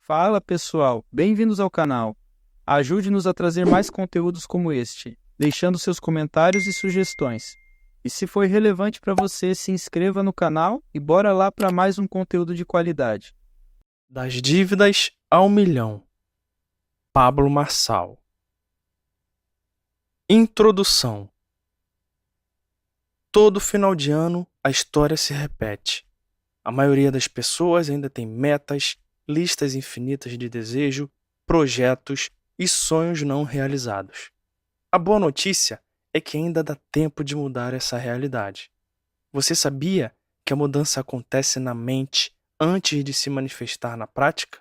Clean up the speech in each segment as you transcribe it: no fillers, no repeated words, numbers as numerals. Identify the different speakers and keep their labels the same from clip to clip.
Speaker 1: Fala pessoal, bem-vindos ao canal. Ajude-nos a trazer mais conteúdos como este, deixando seus comentários e sugestões. E se foi relevante para você, se inscreva no canal e bora lá para mais um conteúdo de qualidade.
Speaker 2: Das dívidas ao milhão. Pablo Marçal. Introdução. Todo final de ano, a história se repete. A maioria das pessoas ainda tem metas, listas infinitas de desejo, projetos e sonhos não realizados. A boa notícia é que ainda dá tempo de mudar essa realidade. Você sabia que a mudança acontece na mente antes de se manifestar na prática?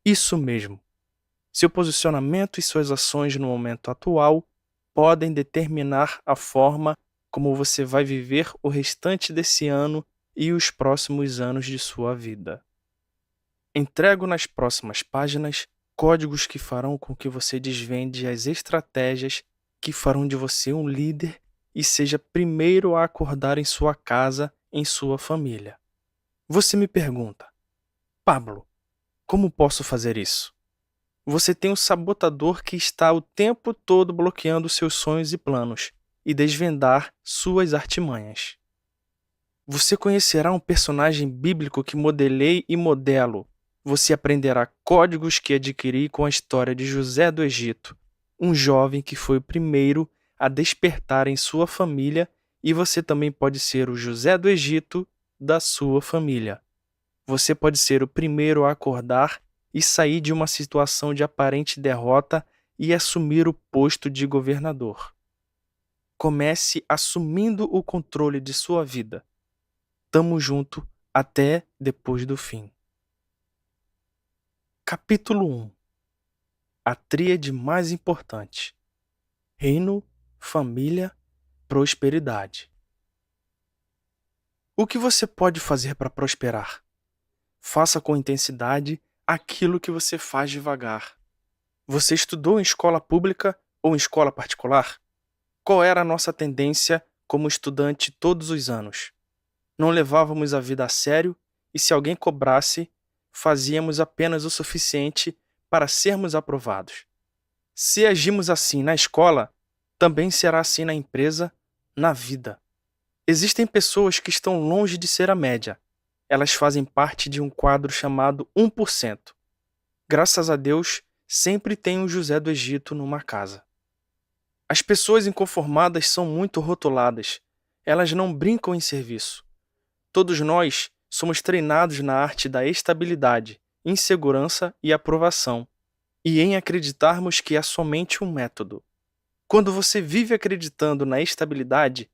Speaker 2: Isso mesmo. Seu posicionamento e suas ações no momento atual podem determinar a forma como você vai viver o restante desse ano e os próximos anos de sua vida. Entrego nas próximas páginas códigos que farão com que você desvende as estratégias que farão de você um líder e seja primeiro a acordar em sua casa, em sua família. Você me pergunta, Pablo, como posso fazer isso? Você tem um sabotador que está o tempo todo bloqueando seus sonhos e planos e desvendar suas artimanhas. Você conhecerá um personagem bíblico que modelei e modelo. Você aprenderá códigos que adquiri com a história de José do Egito, um jovem que foi o primeiro a despertar em sua família, e você também pode ser o José do Egito da sua família. Você pode ser o primeiro a acordar e sair de uma situação de aparente derrota e assumir o posto de governador. Comece assumindo o controle de sua vida. Tamo junto até depois do fim. Capítulo 1. A tríade mais importante: reino, família, prosperidade. O que você pode fazer para prosperar? Faça com intensidade aquilo que você faz devagar. Você estudou em escola pública ou em escola particular? Qual era a nossa tendência como estudante todos os anos? Não levávamos a vida a sério e, se alguém cobrasse, fazíamos apenas o suficiente para sermos aprovados. Se agimos assim na escola, também será assim na empresa, na vida. Existem pessoas que estão longe de ser a média. Elas fazem parte de um quadro chamado 1%. Graças a Deus, sempre tem um José do Egito numa casa. As pessoas inconformadas são muito rotuladas. Elas não brincam em serviço. Todos nós somos treinados na arte da estabilidade, insegurança e aprovação, e em acreditarmos que é somente um método. Quando você vive acreditando na estabilidade,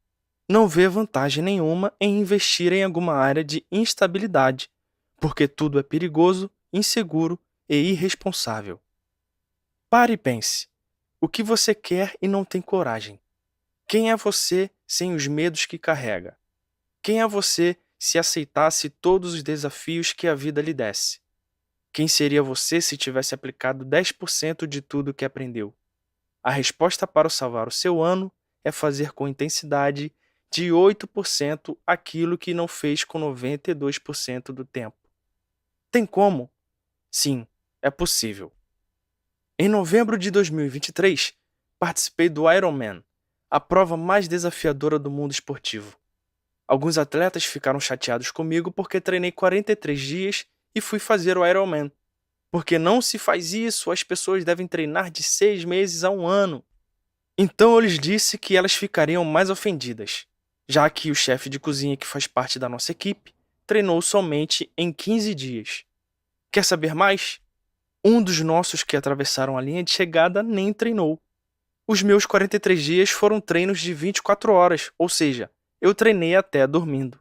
Speaker 2: não vê vantagem nenhuma em investir em alguma área de instabilidade, porque tudo é perigoso, inseguro e irresponsável. Pare e pense. O que você quer e não tem coragem? Quem é você sem os medos que carrega? Quem é você se aceitasse todos os desafios que a vida lhe desse? Quem seria você se tivesse aplicado 10% de tudo que aprendeu? A resposta para salvar o seu ano é fazer com intensidade de 8% aquilo que não fez com 92% do tempo. Tem como? Sim, é possível. Em novembro de 2023, participei do Ironman, a prova mais desafiadora do mundo esportivo. Alguns atletas ficaram chateados comigo porque treinei 43 dias e fui fazer o Ironman. Porque não se faz isso, as pessoas devem treinar de 6 meses a 1 ano. Então eu lhes disse que elas ficariam mais ofendidas, já que o chefe de cozinha que faz parte da nossa equipe treinou somente em 15 dias. Quer saber mais? Um dos nossos que atravessaram a linha de chegada nem treinou. Os meus 43 dias foram treinos de 24 horas, ou seja, eu treinei até dormindo.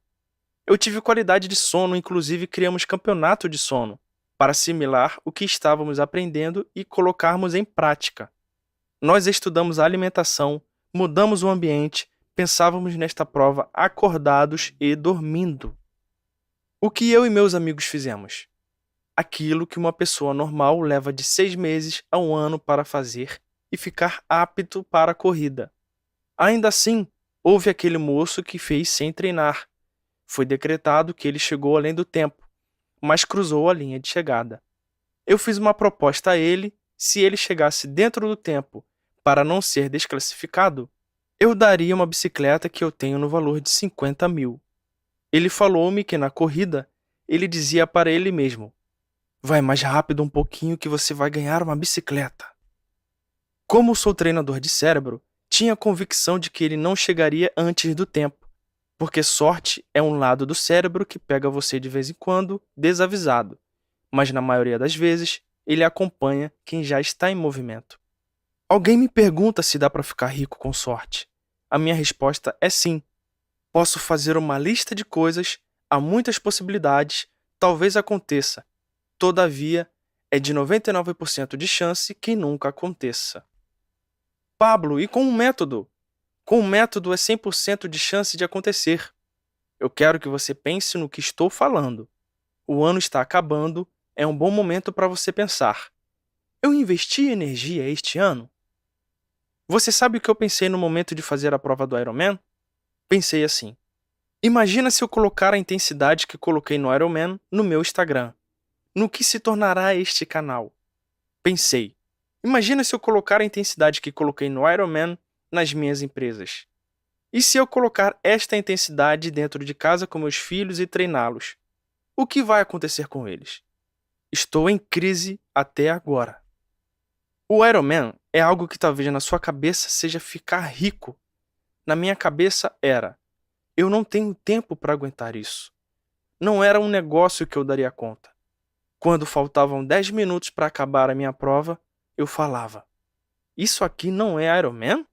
Speaker 2: Eu tive qualidade de sono, inclusive criamos campeonato de sono, para assimilar o que estávamos aprendendo e colocarmos em prática. Nós estudamos a alimentação, mudamos o ambiente, pensávamos nesta prova acordados e dormindo. O que eu e meus amigos fizemos? Aquilo que uma pessoa normal leva de 6 meses a 1 ano para fazer e ficar apto para a corrida. Ainda assim, houve aquele moço que fez sem treinar. Foi decretado que ele chegou além do tempo, mas cruzou a linha de chegada. Eu fiz uma proposta a ele: se ele chegasse dentro do tempo para não ser desclassificado, eu daria uma bicicleta que eu tenho no valor de 50 mil. Ele falou-me que na corrida ele dizia para ele mesmo: vai mais rápido um pouquinho que você vai ganhar uma bicicleta. Como sou treinador de cérebro, tinha convicção de que ele não chegaria antes do tempo, porque sorte é um lado do cérebro que pega você de vez em quando desavisado, mas na maioria das vezes ele acompanha quem já está em movimento. Alguém me pergunta se dá para ficar rico com sorte. A minha resposta é sim. Posso fazer uma lista de coisas, há muitas possibilidades, talvez aconteça. Todavia, é de 99% de chance que nunca aconteça. Pablo, e com um método? Com um método é 100% de chance de acontecer. Eu quero que você pense no que estou falando. O ano está acabando, é um bom momento para você pensar. Eu investi energia este ano? Você sabe o que eu pensei no momento de fazer a prova do Ironman? Pensei assim: imagina se eu colocar a intensidade que coloquei no Ironman no meu Instagram. No que se tornará este canal? Pensei: imagina se eu colocar a intensidade que coloquei no Ironman nas minhas empresas. E se eu colocar esta intensidade dentro de casa com meus filhos e treiná-los? O que vai acontecer com eles? Estou em crise até agora. O Ironman é algo que talvez na sua cabeça seja ficar rico. Na minha cabeça era: eu não tenho tempo para aguentar isso. Não era um negócio que eu daria conta. Quando faltavam 10 minutos para acabar a minha prova, eu falava: isso aqui não é Ironman?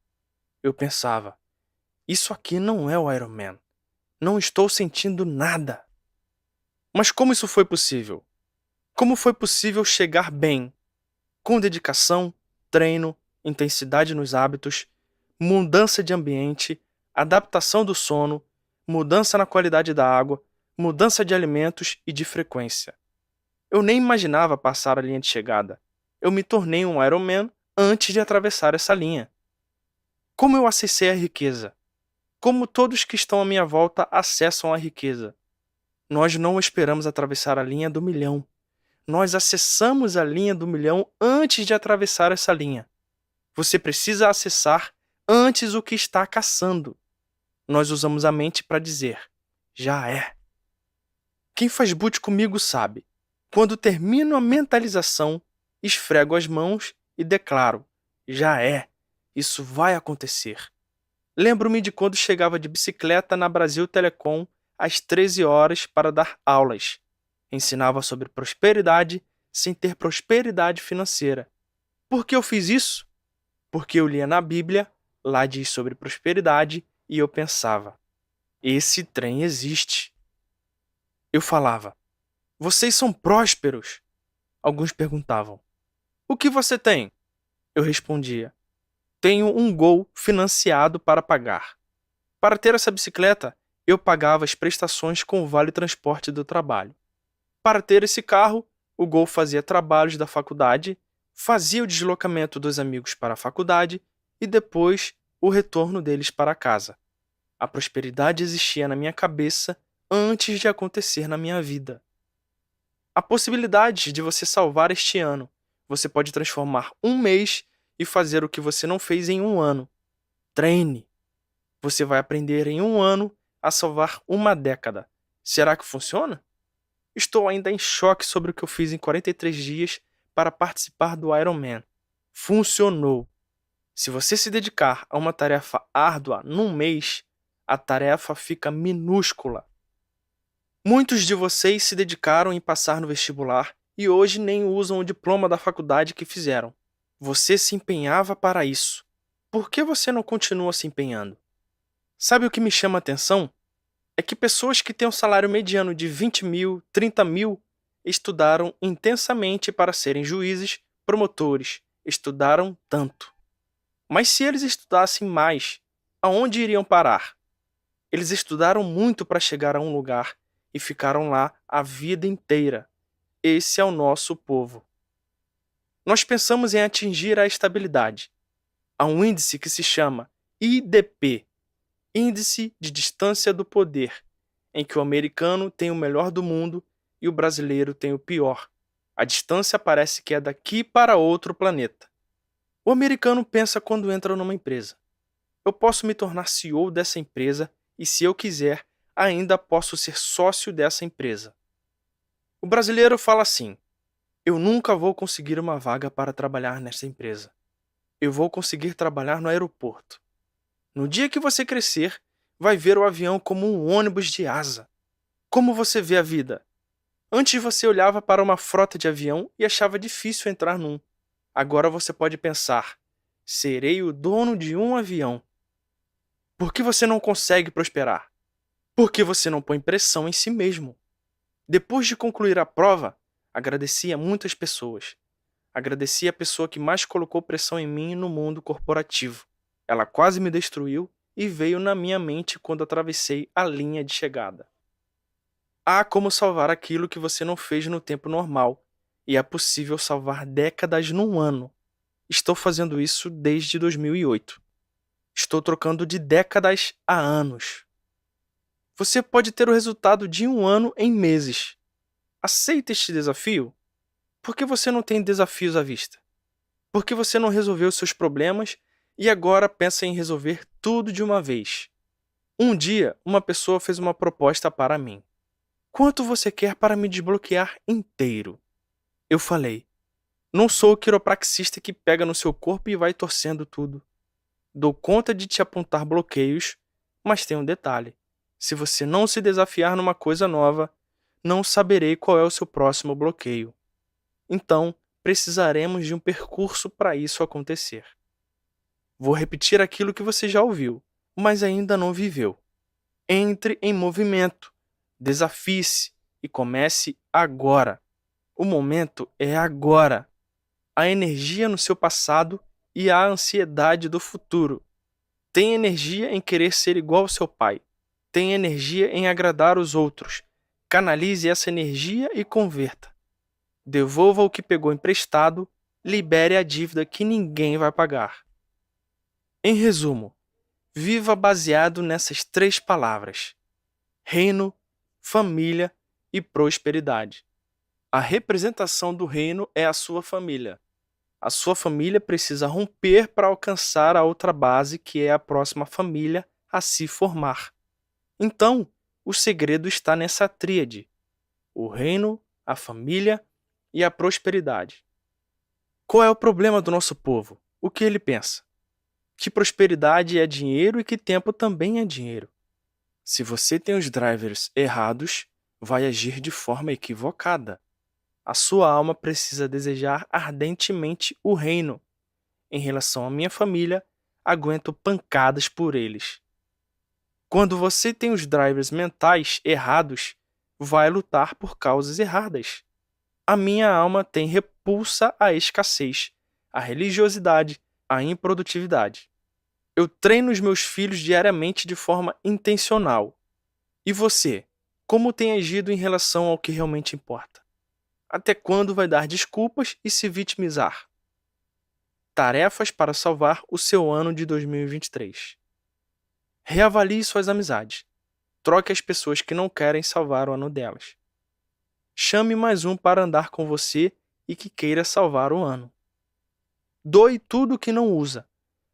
Speaker 2: Eu pensava: isso aqui não é o Ironman. Não estou sentindo nada. Mas como isso foi possível? Como foi possível chegar bem? Com dedicação, treino, intensidade nos hábitos, mudança de ambiente, adaptação do sono, mudança na qualidade da água, mudança de alimentos e de frequência. Eu nem imaginava passar a linha de chegada. Eu me tornei um Ironman antes de atravessar essa linha. Como eu acessei a riqueza? Como todos que estão à minha volta acessam a riqueza? Nós não esperamos atravessar a linha do milhão. Nós acessamos a linha do milhão antes de atravessar essa linha. Você precisa acessar antes o que está caçando. Nós usamos a mente para dizer: já é. Quem faz boot comigo sabe. Quando termino a mentalização, esfrego as mãos e declaro: já é. Isso vai acontecer. Lembro-me de quando chegava de bicicleta na Brasil Telecom às 13 horas para dar aulas. Ensinava sobre prosperidade sem ter prosperidade financeira. Por que eu fiz isso? Porque eu lia na Bíblia, lá diz sobre prosperidade, e eu pensava: esse trem existe. Eu falava: vocês são prósperos. Alguns perguntavam: o que você tem? Eu respondia: tenho um Gol financiado para pagar. Para ter essa bicicleta, eu pagava as prestações com o vale transporte do trabalho. Para ter esse carro, o Gol fazia trabalhos da faculdade, fazia o deslocamento dos amigos para a faculdade e depois o retorno deles para casa. A prosperidade existia na minha cabeça antes de acontecer na minha vida. A possibilidade de você salvar este ano. Você pode transformar um mês e fazer o que você não fez em um ano. Treine. Você vai aprender em um ano a salvar uma década. Será que funciona? Estou ainda em choque sobre o que eu fiz em 43 dias para participar do Ironman. Funcionou. Se você se dedicar a uma tarefa árdua num mês, a tarefa fica minúscula. Muitos de vocês se dedicaram em passar no vestibular e hoje nem usam o diploma da faculdade que fizeram. Você se empenhava para isso. Por que você não continua se empenhando? Sabe o que me chama a atenção? É que pessoas que têm um salário mediano de 20 mil, 30 mil, estudaram intensamente para serem juízes, promotores. Estudaram tanto. Mas se eles estudassem mais, aonde iriam parar? Eles estudaram muito para chegar a um lugar e ficaram lá a vida inteira. Esse é o nosso povo. Nós pensamos em atingir a estabilidade. Há um índice que se chama IDP, Índice de Distância do Poder, em que o americano tem o melhor do mundo e o brasileiro tem o pior. A distância parece que é daqui para outro planeta. O americano pensa quando entra numa empresa: eu posso me tornar CEO dessa empresa e, se eu quiser, ainda posso ser sócio dessa empresa. O brasileiro fala assim: eu nunca vou conseguir uma vaga para trabalhar nessa empresa. Eu vou conseguir trabalhar no aeroporto. No dia que você crescer, vai ver o avião como um ônibus de asa. Como você vê a vida? Antes você olhava para uma frota de avião e achava difícil entrar num. Agora você pode pensar: serei o dono de um avião. Por que você não consegue prosperar? Porque você não põe pressão em si mesmo. Depois de concluir a prova, agradeci a muitas pessoas. Agradeci a pessoa que mais colocou pressão em mim no mundo corporativo. Ela quase me destruiu e veio na minha mente quando atravessei a linha de chegada. Há como salvar aquilo que você não fez no tempo normal, e é possível salvar décadas num ano. Estou fazendo isso desde 2008. Estou trocando de décadas a anos. Você pode ter o resultado de um ano em meses. Aceita este desafio? Por que você não tem desafios à vista? Por que você não resolveu seus problemas e agora pensa em resolver tudo de uma vez? Um dia, uma pessoa fez uma proposta para mim. Quanto você quer para me desbloquear inteiro? Eu falei: não sou o quiropraxista que pega no seu corpo e vai torcendo tudo. Dou conta de te apontar bloqueios, mas tem um detalhe. Se você não se desafiar numa coisa nova, não saberei qual é o seu próximo bloqueio. Então, precisaremos de um percurso para isso acontecer. Vou repetir aquilo que você já ouviu, mas ainda não viveu. Entre em movimento, desafie-se e comece agora. O momento é agora. A energia no seu passado e a ansiedade do futuro. Tem energia em querer ser igual ao seu pai. Tem energia em agradar os outros. Canalize essa energia e converta. Devolva o que pegou emprestado, libere a dívida que ninguém vai pagar. Em resumo, viva baseado nessas 3 palavras: reino, família e prosperidade. A representação do reino é a sua família. A sua família precisa romper para alcançar a outra base, que é a próxima família a se formar. Então, o segredo está nessa tríade: o reino, a família e a prosperidade. Qual é o problema do nosso povo? O que ele pensa? Que prosperidade é dinheiro e que tempo também é dinheiro. Se você tem os drivers errados, vai agir de forma equivocada. A sua alma precisa desejar ardentemente o reino. Em relação à minha família, aguento pancadas por eles. Quando você tem os drivers mentais errados, vai lutar por causas erradas. A minha alma tem repulsa à escassez, à religiosidade, à improdutividade. Eu treino os meus filhos diariamente de forma intencional. E você, como tem agido em relação ao que realmente importa? Até quando vai dar desculpas e se vitimizar? Tarefas para salvar o seu ano de 2023. Reavalie suas amizades. Troque as pessoas que não querem salvar o ano delas. Chame mais um para andar com você e que queira salvar o ano. Doe tudo o que não usa.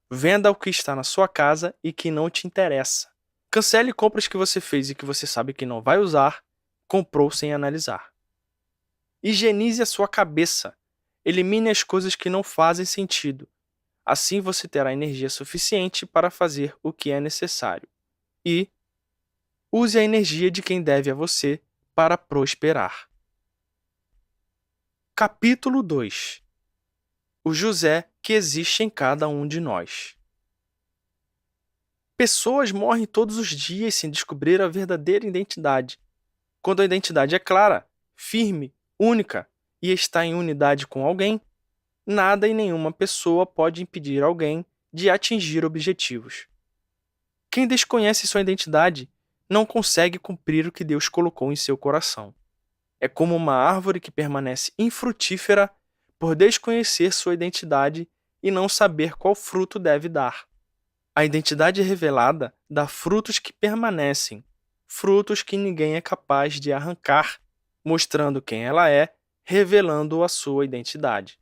Speaker 2: Venda o que está na sua casa e que não te interessa. Cancele compras que você fez e que você sabe que não vai usar, comprou sem analisar. Higienize a sua cabeça. Elimine as coisas que não fazem sentido. Assim você terá energia suficiente para fazer o que é necessário. E use a energia de quem deve a você para prosperar. Capítulo 2. O José que existe em cada um de nós. Pessoas morrem todos os dias sem descobrir a verdadeira identidade. Quando a identidade é clara, firme, única e está em unidade com alguém, nada e nenhuma pessoa pode impedir alguém de atingir objetivos. Quem desconhece sua identidade não consegue cumprir o que Deus colocou em seu coração. É como uma árvore que permanece infrutífera por desconhecer sua identidade e não saber qual fruto deve dar. A identidade revelada dá frutos que permanecem, frutos que ninguém é capaz de arrancar, mostrando quem ela é revelando a sua identidade.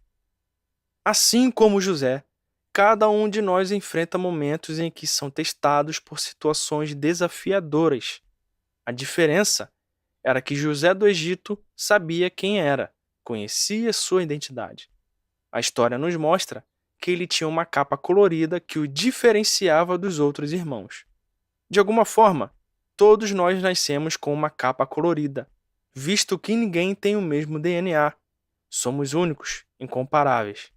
Speaker 2: Assim como José, cada um de nós enfrenta momentos em que são testados por situações desafiadoras. A diferença era que José do Egito sabia quem era, conhecia sua identidade. A história nos mostra que ele tinha uma capa colorida que o diferenciava dos outros irmãos. De alguma forma, todos nós nascemos com uma capa colorida, visto que ninguém tem o mesmo DNA. Somos únicos, incomparáveis.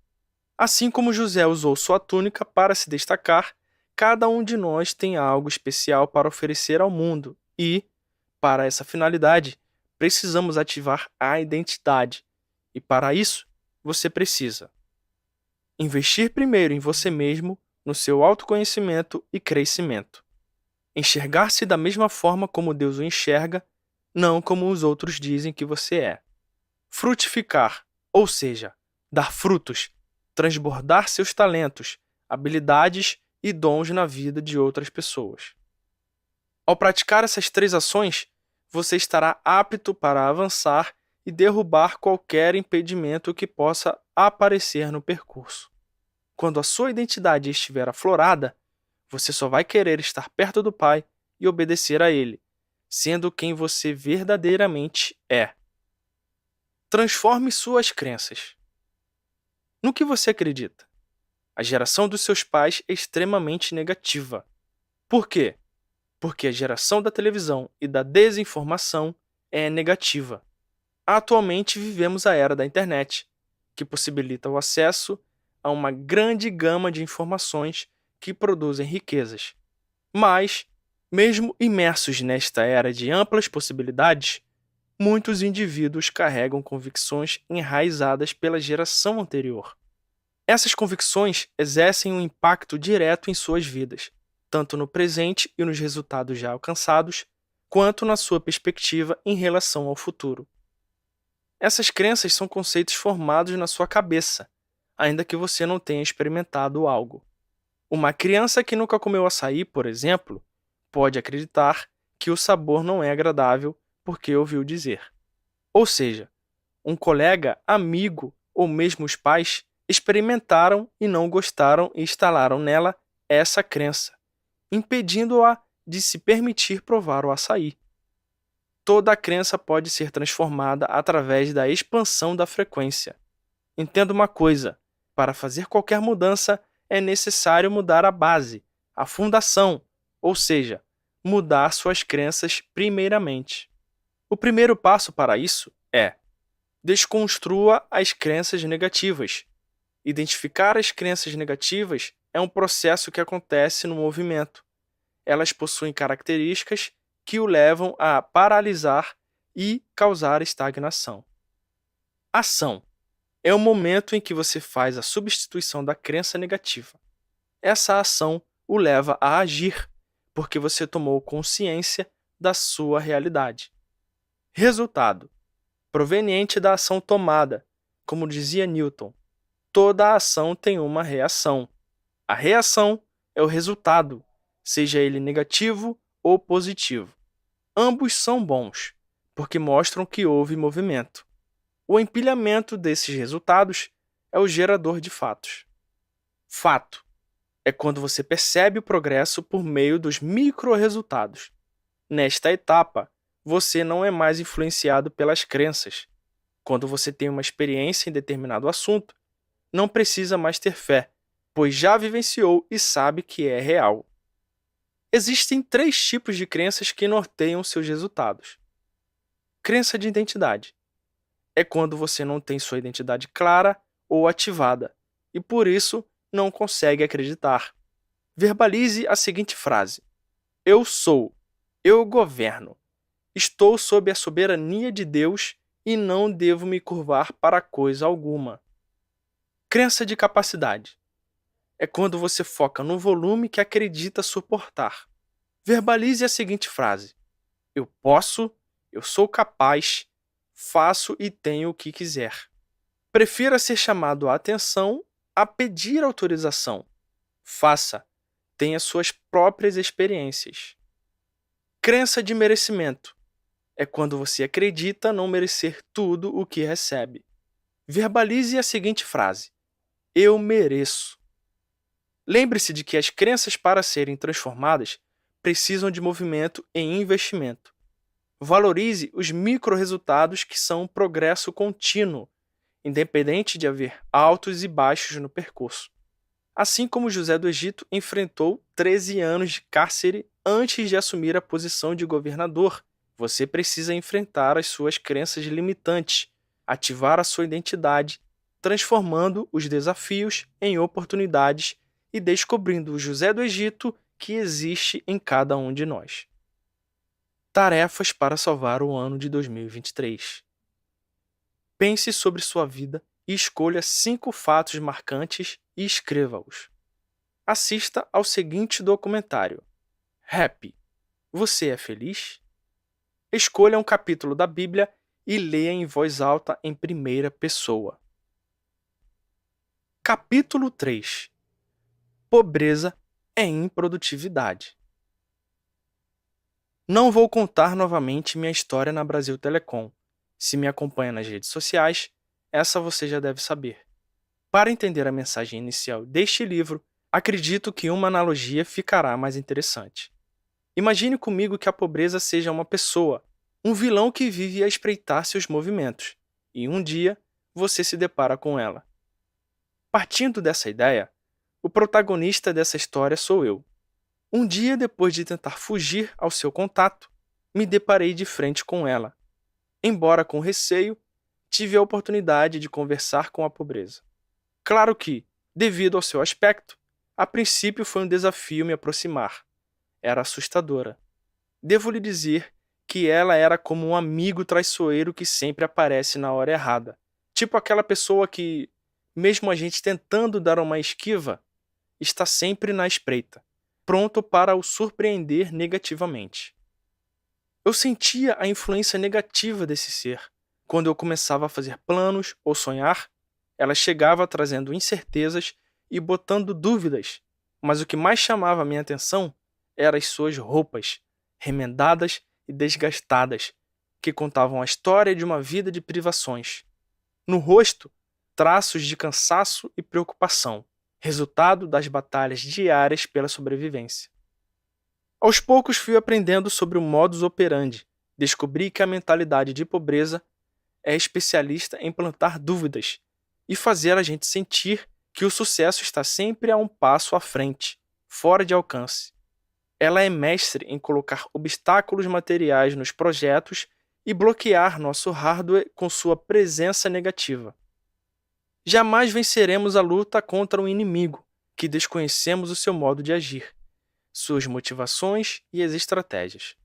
Speaker 2: Assim como José usou sua túnica para se destacar, cada um de nós tem algo especial para oferecer ao mundo e, para essa finalidade, precisamos ativar a identidade. E para isso, você precisa investir primeiro em você mesmo, no seu autoconhecimento e crescimento. Enxergar-se da mesma forma como Deus o enxerga, não como os outros dizem que você é. Frutificar, ou seja, dar frutos, transbordar seus talentos, habilidades e dons na vida de outras pessoas. Ao praticar essas 3 ações, você estará apto para avançar e derrubar qualquer impedimento que possa aparecer no percurso. Quando a sua identidade estiver aflorada, você só vai querer estar perto do Pai e obedecer a Ele, sendo quem você verdadeiramente é. Transforme suas crenças. No que você acredita? A geração dos seus pais é extremamente negativa. Por quê? Porque a geração da televisão e da desinformação é negativa. Atualmente vivemos a era da internet, que possibilita o acesso a uma grande gama de informações que produzem riquezas. Mas, mesmo imersos nesta era de amplas possibilidades, muitos indivíduos carregam convicções enraizadas pela geração anterior. Essas convicções exercem um impacto direto em suas vidas, tanto no presente e nos resultados já alcançados, quanto na sua perspectiva em relação ao futuro. Essas crenças são conceitos formados na sua cabeça, ainda que você não tenha experimentado algo. Uma criança que nunca comeu açaí, por exemplo, pode acreditar que o sabor não é agradável porque ouviu dizer. Ou seja, um colega, amigo ou mesmo os pais experimentaram e não gostaram e instalaram nela essa crença, impedindo-a de se permitir provar o açaí. Toda a crença pode ser transformada através da expansão da frequência. Entenda uma coisa: para fazer qualquer mudança é necessário mudar a base, a fundação, ou seja, mudar suas crenças primeiramente. O primeiro passo para isso é: desconstrua as crenças negativas. Identificar as crenças negativas é um processo que acontece no movimento. Elas possuem características que o levam a paralisar e causar estagnação. Ação é o momento em que você faz a substituição da crença negativa. Essa ação o leva a agir, porque você tomou consciência da sua realidade. Resultado proveniente da ação tomada. Como dizia Newton, toda ação tem uma reação. A reação é o resultado, seja ele negativo ou positivo. Ambos são bons, porque mostram que houve movimento. O empilhamento desses resultados é o gerador de fatos. Fato é quando você percebe o progresso por meio dos micro-resultados. Nesta etapa, você não é mais influenciado pelas crenças. Quando você tem uma experiência em determinado assunto, não precisa mais ter fé, pois já vivenciou e sabe que é real. Existem 3 tipos de crenças que norteiam seus resultados. Crença de identidade é quando você não tem sua identidade clara ou ativada, e por isso não consegue acreditar. Verbalize a seguinte frase: eu sou, eu governo, estou sob a soberania de Deus e não devo me curvar para coisa alguma. Crença de capacidade é quando você foca no volume que acredita suportar. Verbalize a seguinte frase: eu posso, eu sou capaz, faço e tenho o que quiser. Prefira ser chamado a atenção a pedir autorização. Faça, tenha suas próprias experiências. Crença de merecimento É quando você acredita não merecer tudo o que recebe. Verbalize a seguinte frase: eu mereço. Lembre-se de que as crenças, para serem transformadas, precisam de movimento e investimento. Valorize os micro-resultados que são um progresso contínuo, independente de haver altos e baixos no percurso. Assim como José do Egito enfrentou 13 anos de cárcere antes de assumir a posição de governador, você precisa enfrentar as suas crenças limitantes, ativar a sua identidade, transformando os desafios em oportunidades e descobrindo o José do Egito que existe em cada um de nós. Tarefas para salvar o ano de 2023. Pense sobre sua vida e escolha 5 fatos marcantes e escreva-os. Assista ao seguinte documentário: Happy. Você é feliz? Escolha um capítulo da Bíblia e leia em voz alta em primeira pessoa. Capítulo 3. Pobreza é improdutividade. Não vou contar novamente minha história na Brasil Telecom. Se me acompanha nas redes sociais, essa você já deve saber. Para entender a mensagem inicial deste livro, acredito que uma analogia ficará mais interessante. Imagine comigo que a pobreza seja uma pessoa, um vilão que vive a espreitar seus movimentos, e um dia você se depara com ela. Partindo dessa ideia, o protagonista dessa história sou eu. Um dia, depois de tentar fugir ao seu contato, me deparei de frente com ela. Embora com receio, tive a oportunidade de conversar com a pobreza. Claro que, devido ao seu aspecto, a princípio foi um desafio me aproximar. Era assustadora. Devo lhe dizer que ela era como um amigo traiçoeiro que sempre aparece na hora errada. Tipo aquela pessoa que, mesmo a gente tentando dar uma esquiva, está sempre na espreita, pronto para o surpreender negativamente. Eu sentia a influência negativa desse ser. Quando eu começava a fazer planos ou sonhar, ela chegava trazendo incertezas e botando dúvidas, mas o que mais chamava a minha atenção eram as suas roupas, remendadas e desgastadas, que contavam a história de uma vida de privações. No rosto, traços de cansaço e preocupação, resultado das batalhas diárias pela sobrevivência. Aos poucos fui aprendendo sobre o modus operandi. Descobri que a mentalidade de pobreza é especialista em plantar dúvidas e fazer a gente sentir que o sucesso está sempre a um passo à frente, fora de alcance. Ela é mestre em colocar obstáculos materiais nos projetos e bloquear nosso hardware com sua presença negativa. Jamais venceremos a luta contra um inimigo que desconhecemos o seu modo de agir, suas motivações e as estratégias.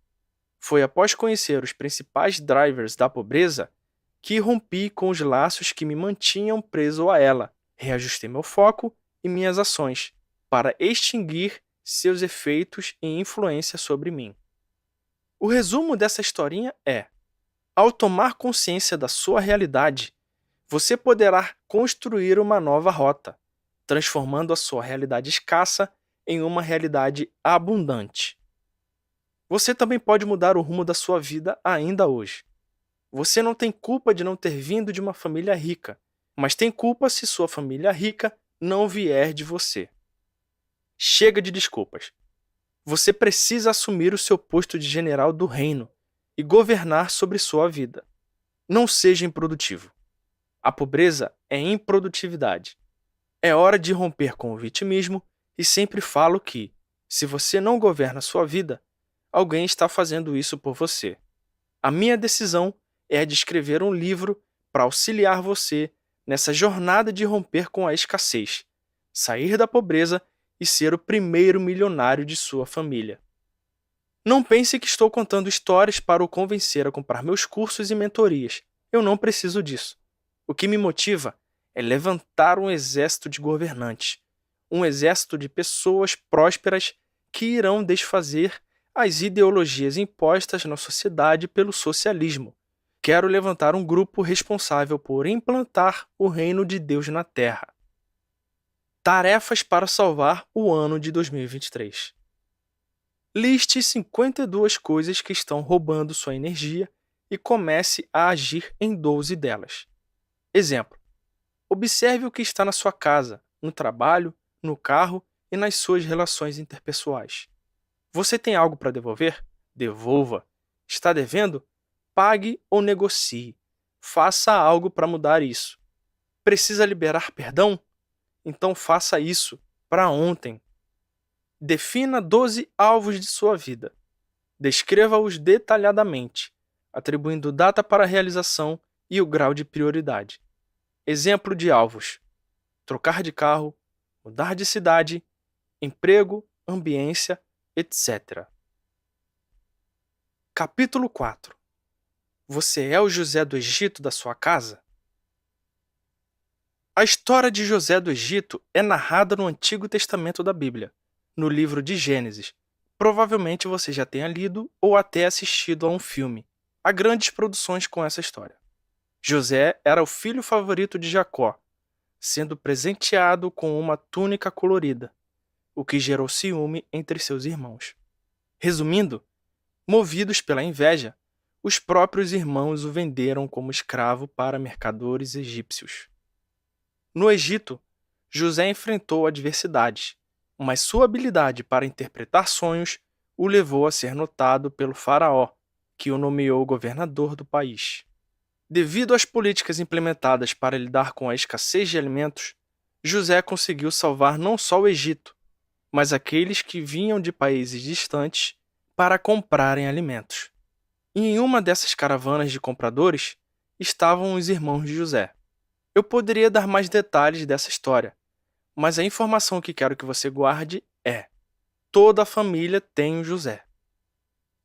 Speaker 2: Foi após conhecer os principais drivers da pobreza que rompi com os laços que me mantinham preso a ela, reajustei meu foco e minhas ações para extinguir seus efeitos e influência sobre mim. O resumo dessa historinha é: ao tomar consciência da sua realidade, você poderá construir uma nova rota, transformando a sua realidade escassa em uma realidade abundante. Você também pode mudar o rumo da sua vida ainda hoje. Você não tem culpa de não ter vindo de uma família rica, mas tem culpa se sua família rica não vier de você. Chega de desculpas. Você precisa assumir o seu posto de general do reino e governar sobre sua vida. Não seja improdutivo. A pobreza é improdutividade. É hora de romper com o vitimismo e sempre falo que, se você não governa sua vida, alguém está fazendo isso por você. A minha decisão é a de escrever um livro para auxiliar você nessa jornada de romper com a escassez, sair da pobreza e ser o primeiro milionário de sua família. Não pense que estou contando histórias para o convencer a comprar meus cursos e mentorias. Eu não preciso disso. O que me motiva é levantar um exército de governantes, um exército de pessoas prósperas que irão desfazer as ideologias impostas na sociedade pelo socialismo. Quero levantar um grupo responsável por implantar o reino de Deus na Terra. Tarefas para salvar o ano de 2023. Liste 52 coisas que estão roubando sua energia e comece a agir em 12 delas. Exemplo: observe o que está na sua casa, no trabalho, no carro e nas suas relações interpessoais. Você tem algo para devolver? Devolva. Está devendo? Pague ou negocie. Faça algo para mudar isso. Precisa liberar perdão? Então faça isso para ontem. Defina 12 alvos de sua vida. Descreva-os detalhadamente, atribuindo data para a realização e o grau de prioridade. Exemplo de alvos: trocar de carro, mudar de cidade, emprego, ambiência, etc. Capítulo 4. Você é o José do Egito da sua casa? A história de José do Egito é narrada no Antigo Testamento da Bíblia, no livro de Gênesis. Provavelmente você já tenha lido ou até assistido a um filme. Há grandes produções com essa história. José era o filho favorito de Jacó, sendo presenteado com uma túnica colorida, o que gerou ciúme entre seus irmãos. Resumindo, movidos pela inveja, os próprios irmãos o venderam como escravo para mercadores egípcios. No Egito, José enfrentou adversidades, mas sua habilidade para interpretar sonhos o levou a ser notado pelo faraó, que o nomeou governador do país. Devido às políticas implementadas para lidar com a escassez de alimentos, José conseguiu salvar não só o Egito, mas aqueles que vinham de países distantes para comprarem alimentos. E em uma dessas caravanas de compradores estavam os irmãos de José. Eu poderia dar mais detalhes dessa história, mas a informação que quero que você guarde é: toda a família tem um José.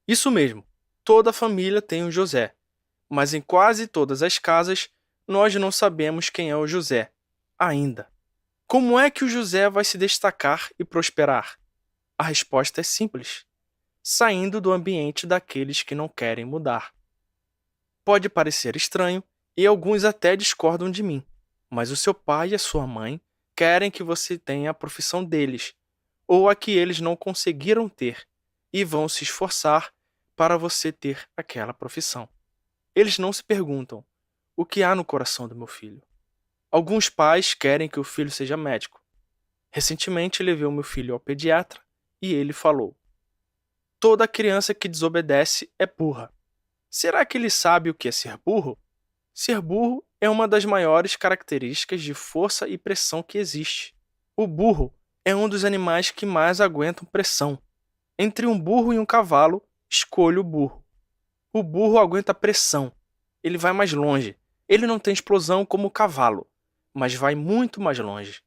Speaker 2: Isso mesmo, toda a família tem um José, mas em quase todas as casas nós não sabemos quem é o José, ainda. Como é que o José vai se destacar e prosperar? A resposta é simples: saindo do ambiente daqueles que não querem mudar. Pode parecer estranho, e alguns até discordam de mim, mas o seu pai e a sua mãe querem que você tenha a profissão deles, ou a que eles não conseguiram ter, e vão se esforçar para você ter aquela profissão. Eles não se perguntam: o que há no coração do meu filho? Alguns pais querem que o filho seja médico. Recentemente levei o meu filho ao pediatra e ele falou: toda criança que desobedece é burra. Será que ele sabe o que é ser burro? Ser burro é uma das maiores características de força e pressão que existe. O burro é um dos animais que mais aguentam pressão. Entre um burro e um cavalo, escolho o burro. O burro aguenta pressão. Ele vai mais longe. Ele não tem explosão como o cavalo, mas vai muito mais longe.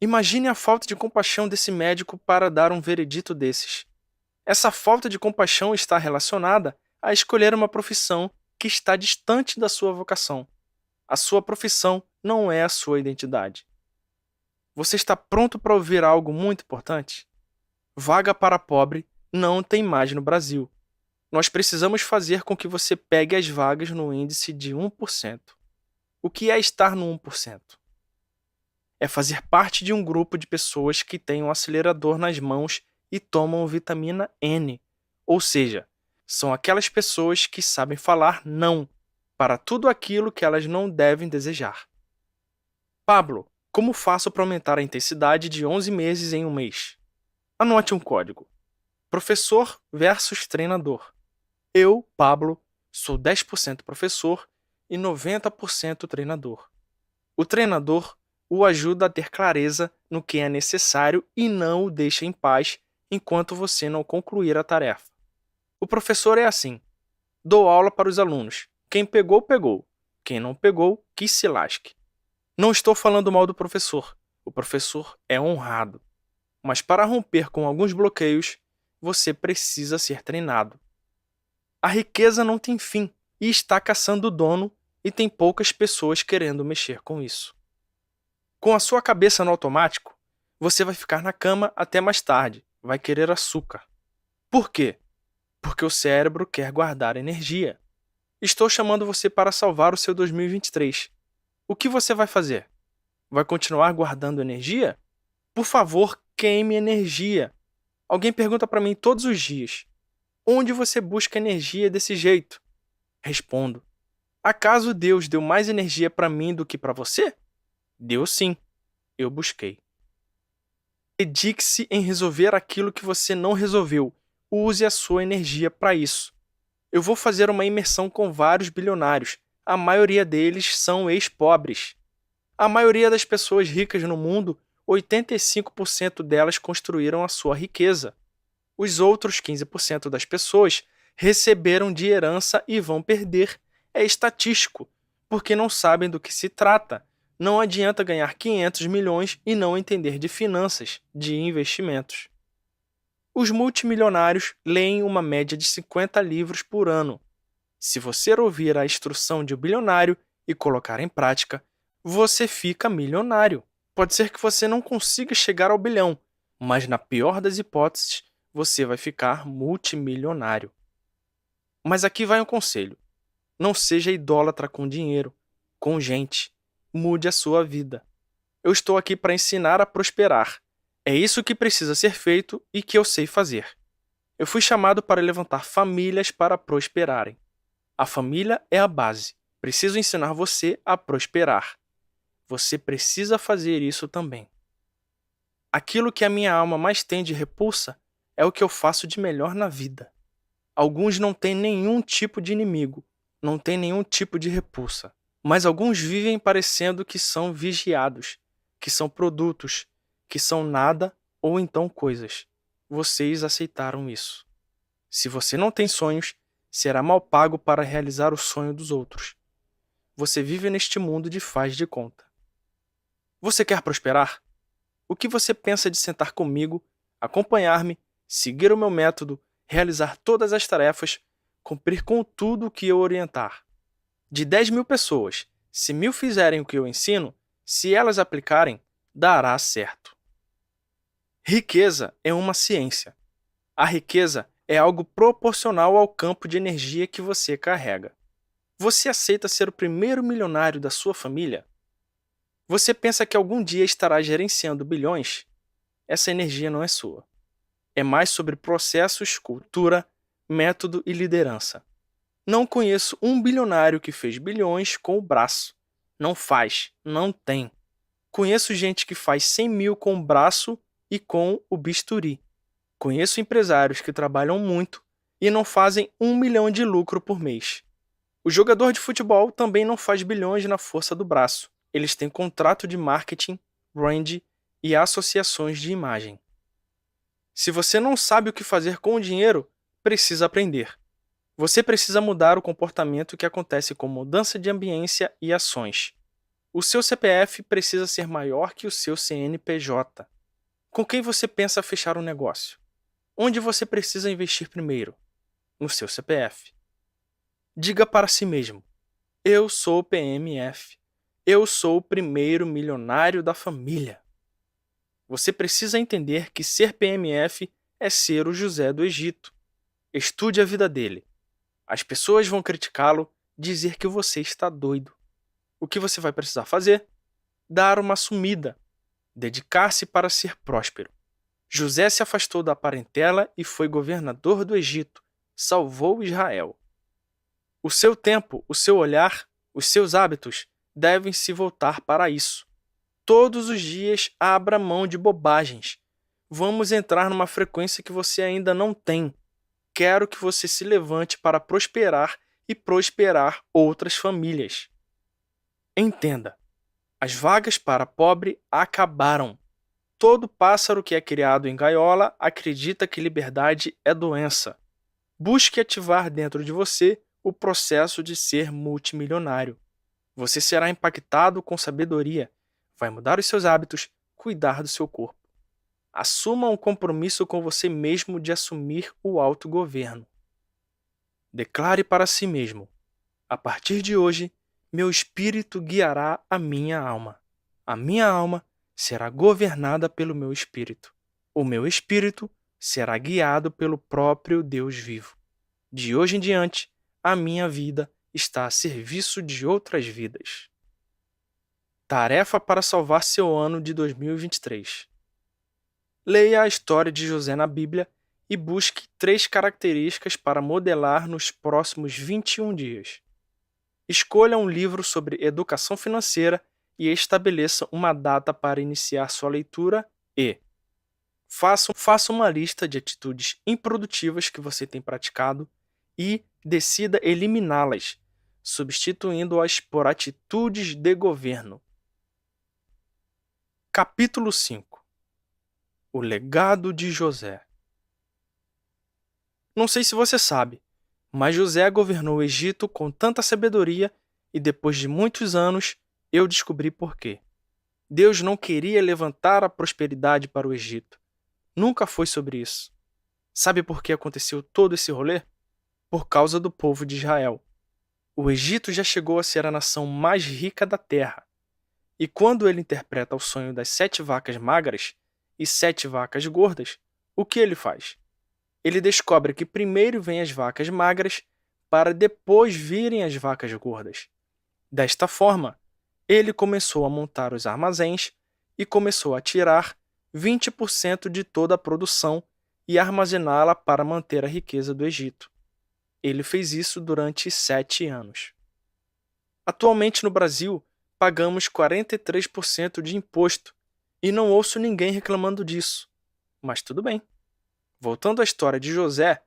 Speaker 2: Imagine a falta de compaixão desse médico para dar um veredito desses. Essa falta de compaixão está relacionada a escolher uma profissão que está distante da sua vocação. A sua profissão não é a sua identidade. Você está pronto para ouvir algo muito importante? Vaga para pobre não tem mais no Brasil. Nós precisamos fazer com que você pegue as vagas no índice de 1%. O que é estar no 1%? É fazer parte de um grupo de pessoas que têm um acelerador nas mãos e tomam vitamina N, ou seja, são aquelas pessoas que sabem falar não para tudo aquilo que elas não devem desejar. Pablo, como faço para aumentar a intensidade de 11 meses em um mês? Anote um código: professor versus treinador. Eu, Pablo, sou 10% professor e 90% treinador. O treinador o ajuda a ter clareza no que é necessário e não o deixa em paz enquanto você não concluir a tarefa. O professor é assim: dou aula para os alunos. Quem pegou, pegou. Quem não pegou, que se lasque. Não estou falando mal do professor. O professor é honrado. Mas para romper com alguns bloqueios, você precisa ser treinado. A riqueza não tem fim e está caçando o dono, e tem poucas pessoas querendo mexer com isso. Com a sua cabeça no automático, você vai ficar na cama até mais tarde, vai querer açúcar. Por quê? Porque o cérebro quer guardar energia. Estou chamando você para salvar o seu 2023. O que você vai fazer? Vai continuar guardando energia? Por favor, queime energia. Alguém pergunta para mim todos os dias: onde você busca energia desse jeito? Respondo: acaso Deus deu mais energia para mim do que para você? Deu sim. Eu busquei. Dedique-se em resolver aquilo que você não resolveu. Use a sua energia para isso. Eu vou fazer uma imersão com vários bilionários. A maioria deles são ex-pobres. A maioria das pessoas ricas no mundo, 85% delas construíram a sua riqueza. Os outros 15% das pessoas receberam de herança e vão perder. É estatístico, porque não sabem do que se trata. Não adianta ganhar 500 milhões e não entender de finanças, de investimentos. Os multimilionários leem uma média de 50 livros por ano. Se você ouvir a instrução de um bilionário e colocar em prática, você fica milionário. Pode ser que você não consiga chegar ao bilhão, mas na pior das hipóteses, você vai ficar multimilionário. Mas aqui vai um conselho. Não seja idólatra com dinheiro, com gente. Mude a sua vida. Eu estou aqui para ensinar a prosperar. É isso que precisa ser feito e que eu sei fazer. Eu fui chamado para levantar famílias para prosperarem. A família é a base. Preciso ensinar você a prosperar. Você precisa fazer isso também. Aquilo que a minha alma mais tem de repulsa é o que eu faço de melhor na vida. Alguns não têm nenhum tipo de inimigo, não têm nenhum tipo de repulsa. Mas alguns vivem parecendo que são vigiados, que são produtos, que são nada ou então coisas. Vocês aceitaram isso. Se você não tem sonhos, será mal pago para realizar o sonho dos outros. Você vive neste mundo de faz de conta. Você quer prosperar? O que você pensa de sentar comigo, acompanhar-me, seguir o meu método, realizar todas as tarefas, cumprir com tudo o que eu orientar? De 10.000 pessoas, se 1.000 fizerem o que eu ensino, se elas aplicarem, dará certo. Riqueza é uma ciência. A riqueza é algo proporcional ao campo de energia que você carrega. Você aceita ser o primeiro milionário da sua família? Você pensa que algum dia estará gerenciando bilhões? Essa energia não é sua. É mais sobre processos, cultura, método e liderança. Não conheço um bilionário que fez bilhões com o braço. Não faz, não tem. Conheço gente que faz 100 mil com o braço e com o bisturi. Conheço empresários que trabalham muito e não fazem 1 milhão de lucro por mês. O jogador de futebol também não faz bilhões na força do braço. Eles têm contrato de marketing, brand e associações de imagem. Se você não sabe o que fazer com o dinheiro, precisa aprender. Você precisa mudar o comportamento que acontece com mudança de ambiência e ações. O seu CPF precisa ser maior que o seu CNPJ. Com quem você pensa fechar um negócio? Onde você precisa investir primeiro? No seu CPF. Diga para si mesmo: eu sou PMF. Eu sou o primeiro milionário da família. Você precisa entender que ser PMF é ser o José do Egito. Estude a vida dele. As pessoas vão criticá-lo, dizer que você está doido. O que você vai precisar fazer? Dar uma sumida. Dedicar-se para ser próspero. José se afastou da parentela e foi governador do Egito. Salvou Israel. O seu tempo, o seu olhar, os seus hábitos devem se voltar para isso. Todos os dias abra mão de bobagens. Vamos entrar numa frequência que você ainda não tem. Quero que você se levante para prosperar e prosperar outras famílias. Entenda, as vagas para pobre acabaram. Todo pássaro que é criado em gaiola acredita que liberdade é doença. Busque ativar dentro de você o processo de ser multimilionário. Você será impactado com sabedoria, vai mudar os seus hábitos, cuidar do seu corpo. Assuma um compromisso com você mesmo de assumir o autogoverno. Declare para si mesmo: a partir de hoje, meu espírito guiará a minha alma. A minha alma será governada pelo meu espírito. O meu espírito será guiado pelo próprio Deus vivo. De hoje em diante, a minha vida está a serviço de outras vidas. Tarefa para salvar seu ano de 2023. Leia a história de José na Bíblia e busque 3 características para modelar nos próximos 21 dias. Escolha um livro sobre educação financeira e estabeleça uma data para iniciar sua leitura e faça uma lista de atitudes improdutivas que você tem praticado e decida eliminá-las, substituindo-as por atitudes de governo. Capítulo 5. O legado de José. Não sei se você sabe, mas José governou o Egito com tanta sabedoria e depois de muitos anos eu descobri por quê. Deus não queria levantar a prosperidade para o Egito. Nunca foi sobre isso. Sabe por que aconteceu todo esse rolê? Por causa do povo de Israel. O Egito já chegou a ser a nação mais rica da terra. E quando ele interpreta o sonho das 7 vacas magras e 7 vacas gordas, o que ele faz? Ele descobre que primeiro vêm as vacas magras para depois virem as vacas gordas. Desta forma, ele começou a montar os armazéns e começou a tirar 20% de toda a produção e armazená-la para manter a riqueza do Egito. Ele fez isso durante 7 anos. Atualmente no Brasil, pagamos 43% de imposto e não ouço ninguém reclamando disso. Mas tudo bem. Voltando à história de José,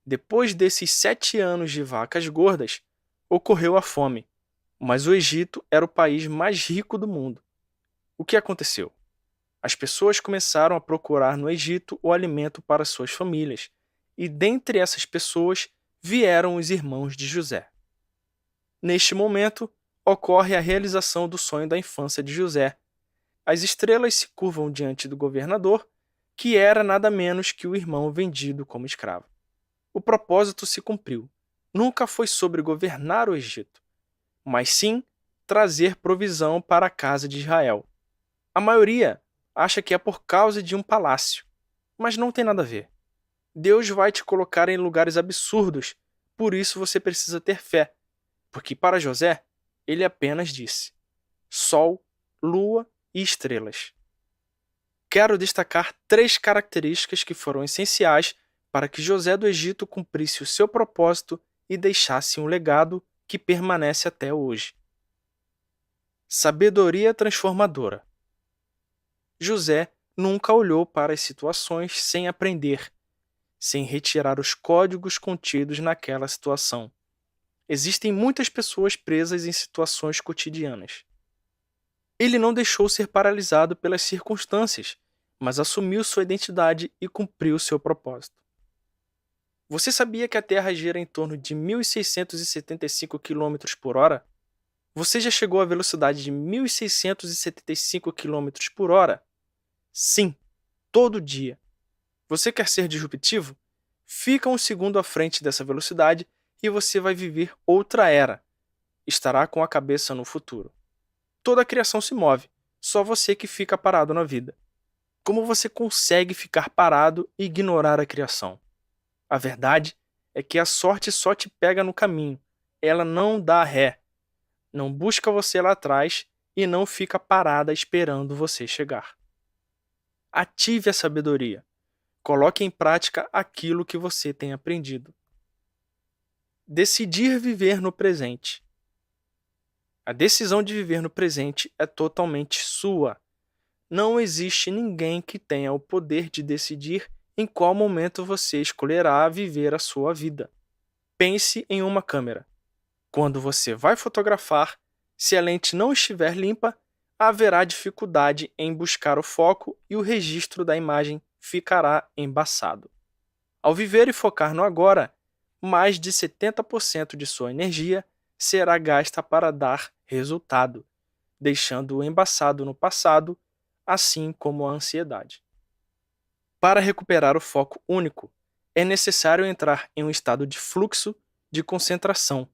Speaker 2: depois desses 7 anos de vacas gordas, ocorreu a fome, mas o Egito era o país mais rico do mundo. O que aconteceu? As pessoas começaram a procurar no Egito o alimento para suas famílias, e dentre essas pessoas vieram os irmãos de José. Neste momento, ocorre a realização do sonho da infância de José. As estrelas se curvam diante do governador, que era nada menos que o irmão vendido como escravo. O propósito se cumpriu. Nunca foi sobre governar o Egito, mas sim trazer provisão para a casa de Israel. A maioria acha que é por causa de um palácio, mas não tem nada a ver. Deus vai te colocar em lugares absurdos, por isso você precisa ter fé, porque para José, ele apenas disse: sol, lua e estrelas. Quero destacar 3 características que foram essenciais para que José do Egito cumprisse o seu propósito e deixasse um legado que permanece até hoje. Sabedoria transformadora. José nunca olhou para as situações sem aprender, sem retirar os códigos contidos naquela situação. Existem muitas pessoas presas em situações cotidianas. Ele não deixou ser paralisado pelas circunstâncias, mas assumiu sua identidade e cumpriu seu propósito. Você sabia que a Terra gira em torno de 1.675 km por hora? Você já chegou à velocidade de 1.675 km por hora? Sim, todo dia. Você quer ser disruptivo? Fica um segundo à frente dessa velocidade e você vai viver outra era. Estará com a cabeça no futuro. Toda a criação se move, só você que fica parado na vida. Como você consegue ficar parado e ignorar a criação? A verdade é que a sorte só te pega no caminho, ela não dá ré. Não busca você lá atrás e não fica parada esperando você chegar. Ative a sabedoria. Coloque em prática aquilo que você tem aprendido. Decidir viver no presente. A decisão de viver no presente é totalmente sua. Não existe ninguém que tenha o poder de decidir em qual momento você escolherá viver a sua vida. Pense em uma câmera. Quando você vai fotografar, se a lente não estiver limpa, haverá dificuldade em buscar o foco e o registro da imagem ficará embaçado. Ao viver e focar no agora, mais de 70% de sua energia será gasta para dar resultado, deixando-o embaçado no passado, assim como a ansiedade. Para recuperar o foco único, é necessário entrar em um estado de fluxo de concentração,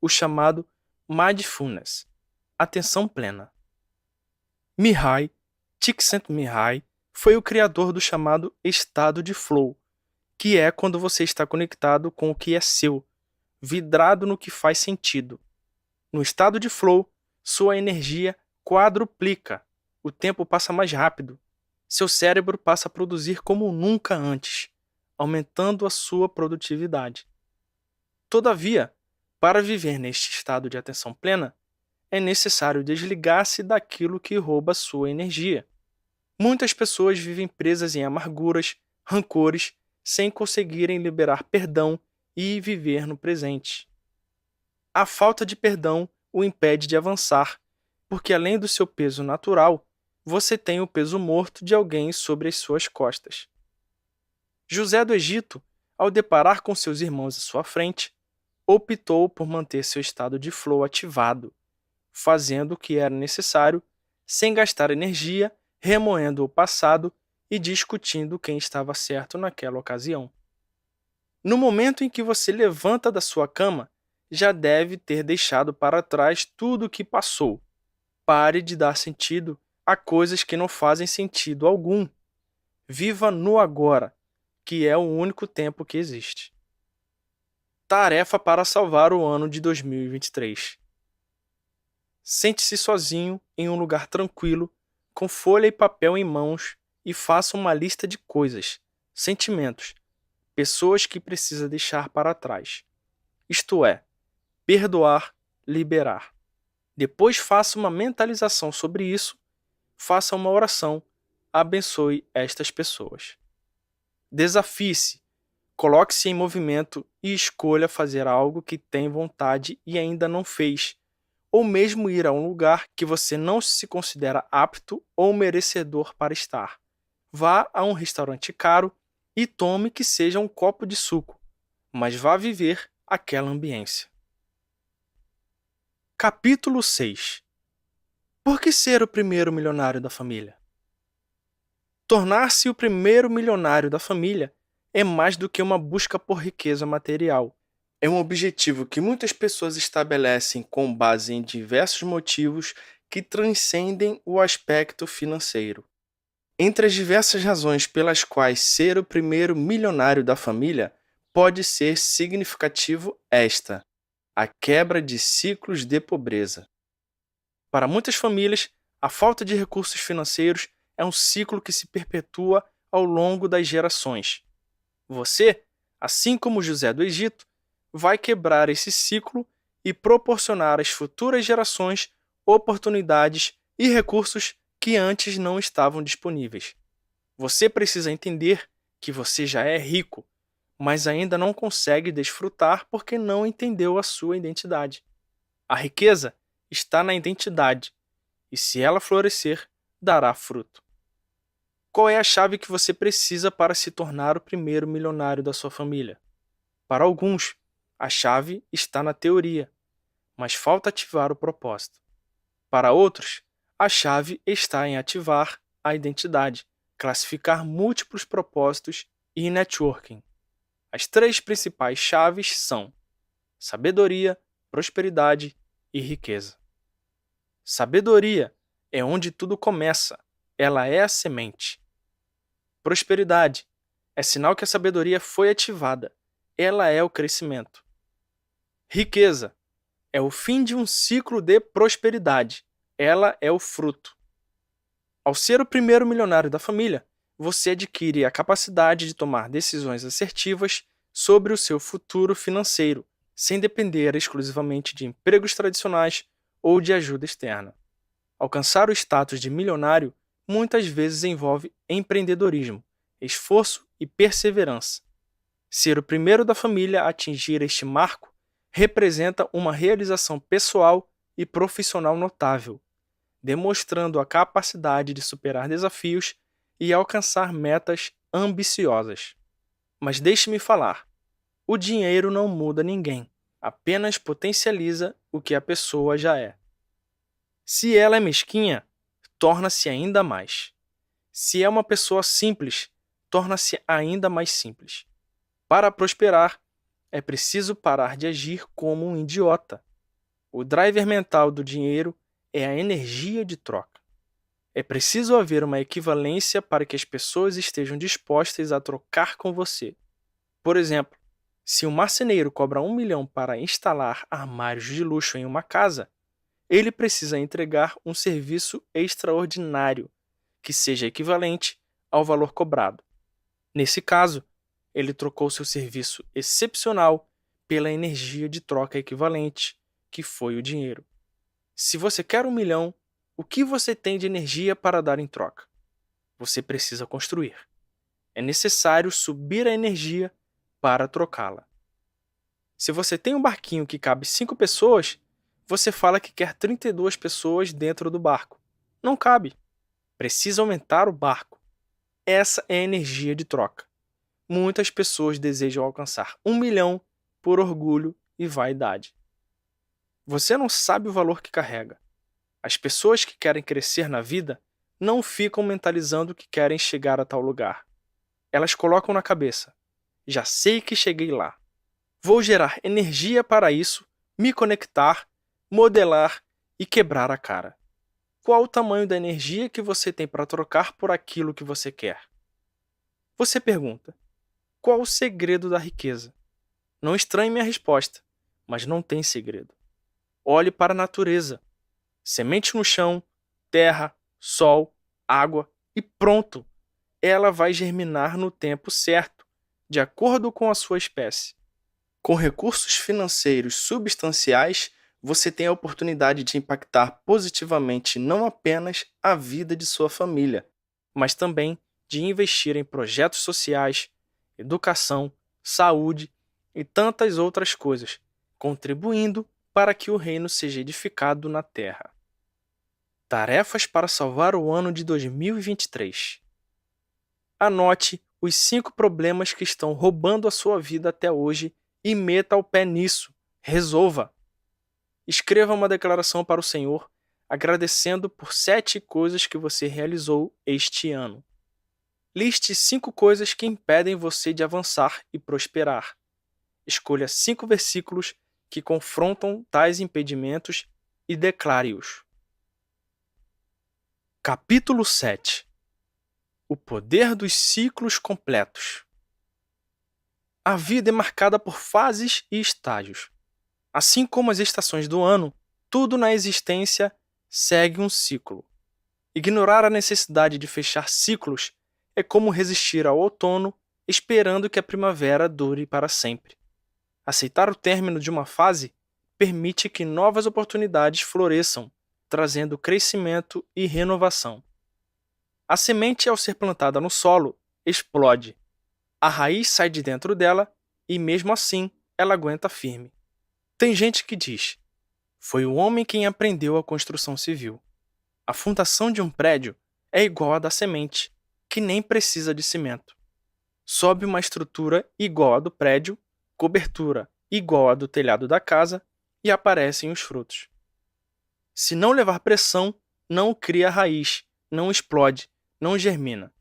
Speaker 2: o chamado mindfulness, atenção plena. Mihaly Csikszentmihalyi foi o criador do chamado estado de flow, que é quando você está conectado com o que é seu, vidrado no que faz sentido. No estado de flow, sua energia quadruplica, o tempo passa mais rápido, seu cérebro passa a produzir como nunca antes, aumentando a sua produtividade. Todavia, Para viver neste estado de atenção plena, é necessário desligar-se daquilo que rouba sua energia. Muitas pessoas vivem presas em amarguras, rancores, sem conseguirem liberar perdão e viver no presente. A falta de perdão o impede de avançar, porque além do seu peso natural, você tem o peso morto de alguém sobre as suas costas. José do Egito, ao deparar com seus irmãos à sua frente, optou por manter seu estado de flow ativado, fazendo o que era necessário, sem gastar energia, remoendo o passado e discutindo quem estava certo naquela ocasião. No momento em que você levanta da sua cama, já deve ter deixado para trás tudo o que passou. Pare de dar sentido a coisas que não fazem sentido algum. Viva no agora, que é o único tempo que existe. Tarefa para salvar o ano de 2023. Sente-se sozinho em um lugar tranquilo, com folha e papel em mãos e faça uma lista de coisas, sentimentos, pessoas que precisa deixar para trás. Isto é, perdoar, liberar. Depois faça uma mentalização sobre isso, faça uma oração, abençoe estas pessoas. Desafie-se, coloque-se em movimento e escolha fazer algo que tem vontade e ainda não fez, ou mesmo ir a um lugar que você não se considera apto ou merecedor para estar. Vá a um restaurante caro e tome que seja um copo de suco, mas vá viver aquela ambiência. Capítulo 6. Por que ser o primeiro milionário da família? Tornar-se o primeiro milionário da família é mais do que uma busca por riqueza material. É um objetivo que muitas pessoas estabelecem com base em diversos motivos que transcendem o aspecto financeiro. Entre as diversas razões pelas quais ser o primeiro milionário da família pode ser significativo esta: a quebra de ciclos de pobreza. Para muitas famílias, a falta de recursos financeiros é um ciclo que se perpetua ao longo das gerações. Você, assim como José do Egito, vai quebrar esse ciclo e proporcionar às futuras gerações oportunidades e recursos que antes não estavam disponíveis. Você precisa entender que você já é rico, mas ainda não consegue desfrutar porque não entendeu a sua identidade. A riqueza está na identidade, e se ela florescer, dará fruto. Qual é a chave que você precisa para se tornar o primeiro milionário da sua família? Para alguns, a chave está na teoria, mas falta ativar o propósito. Para outros, a chave está em ativar a identidade, classificar múltiplos propósitos e networking. As três principais chaves são sabedoria, prosperidade e riqueza. Sabedoria é onde tudo começa, ela é a semente. Prosperidade é sinal que a sabedoria foi ativada, ela é o crescimento. Riqueza é o fim de um ciclo de prosperidade, ela é o fruto. Ao ser o primeiro milionário da família, você adquire a capacidade de tomar decisões assertivas sobre o seu futuro financeiro, sem depender exclusivamente de empregos tradicionais ou de ajuda externa. Alcançar o status de milionário muitas vezes envolve empreendedorismo, esforço e perseverança. Ser o primeiro da família a atingir este marco representa uma realização pessoal e profissional notável, demonstrando a capacidade de superar desafios e alcançar metas ambiciosas. Mas deixe-me falar, o dinheiro não muda ninguém, apenas potencializa o que a pessoa já é. Se ela é mesquinha, torna-se ainda mais. Se é uma pessoa simples, torna-se ainda mais simples. Para prosperar, é preciso parar de agir como um idiota. O driver mental do dinheiro é a energia de troca. É preciso haver uma equivalência para que as pessoas estejam dispostas a trocar com você. Por exemplo, se um marceneiro cobra 1 milhão para instalar armários de luxo em uma casa, ele precisa entregar um serviço extraordinário, que seja equivalente ao valor cobrado. Nesse caso, ele trocou seu serviço excepcional pela energia de troca equivalente, que foi o dinheiro. Se você quer 1 milhão, o que você tem de energia para dar em troca? Você precisa construir. É necessário subir a energia para trocá-la. Se você tem um barquinho que cabe 5 pessoas, você fala que quer 32 pessoas dentro do barco. Não cabe. Precisa aumentar o barco. Essa é a energia de troca. Muitas pessoas desejam alcançar 1 milhão por orgulho e vaidade. Você não sabe o valor que carrega. As pessoas que querem crescer na vida não ficam mentalizando que querem chegar a tal lugar. Elas colocam na cabeça: já sei que cheguei lá. Vou gerar energia para isso, me conectar, modelar e quebrar a cara. Qual o tamanho da energia que você tem para trocar por aquilo que você quer? Você pergunta: qual o segredo da riqueza? Não estranhe minha resposta, mas não tem segredo. Olhe para a natureza. Semente no chão, terra, sol, água e pronto! Ela vai germinar no tempo certo, de acordo com a sua espécie. Com recursos financeiros substanciais, você tem a oportunidade de impactar positivamente não apenas a vida de sua família, mas também de investir em projetos sociais, educação, saúde e tantas outras coisas, contribuindo para que o reino seja edificado na terra. Tarefas para salvar o ano de 2023. Anote os 5 problemas que estão roubando a sua vida até hoje e meta o pé nisso. Resolva. Escreva uma declaração para o Senhor, agradecendo por 7 coisas que você realizou este ano. Liste 5 coisas que impedem você de avançar e prosperar. Escolha 5 versículos que confrontam tais impedimentos e declare-os. Capítulo 7. O poder dos ciclos completos. A vida é marcada por fases e estágios. Assim como as estações do ano, tudo na existência segue um ciclo. Ignorar a necessidade de fechar ciclos é como resistir ao outono esperando que a primavera dure para sempre. Aceitar o término de uma fase permite que novas oportunidades floresçam, trazendo crescimento e renovação. A semente, ao ser plantada no solo, explode. A raiz sai de dentro dela e, mesmo assim, ela aguenta firme. Tem gente que diz: foi o homem quem aprendeu a construção civil. A fundação de um prédio é igual à da semente, que nem precisa de cimento. Sobe uma estrutura igual à do prédio, cobertura igual à do telhado da casa e aparecem os frutos. Se não levar pressão, não cria raiz, não explode, não germina.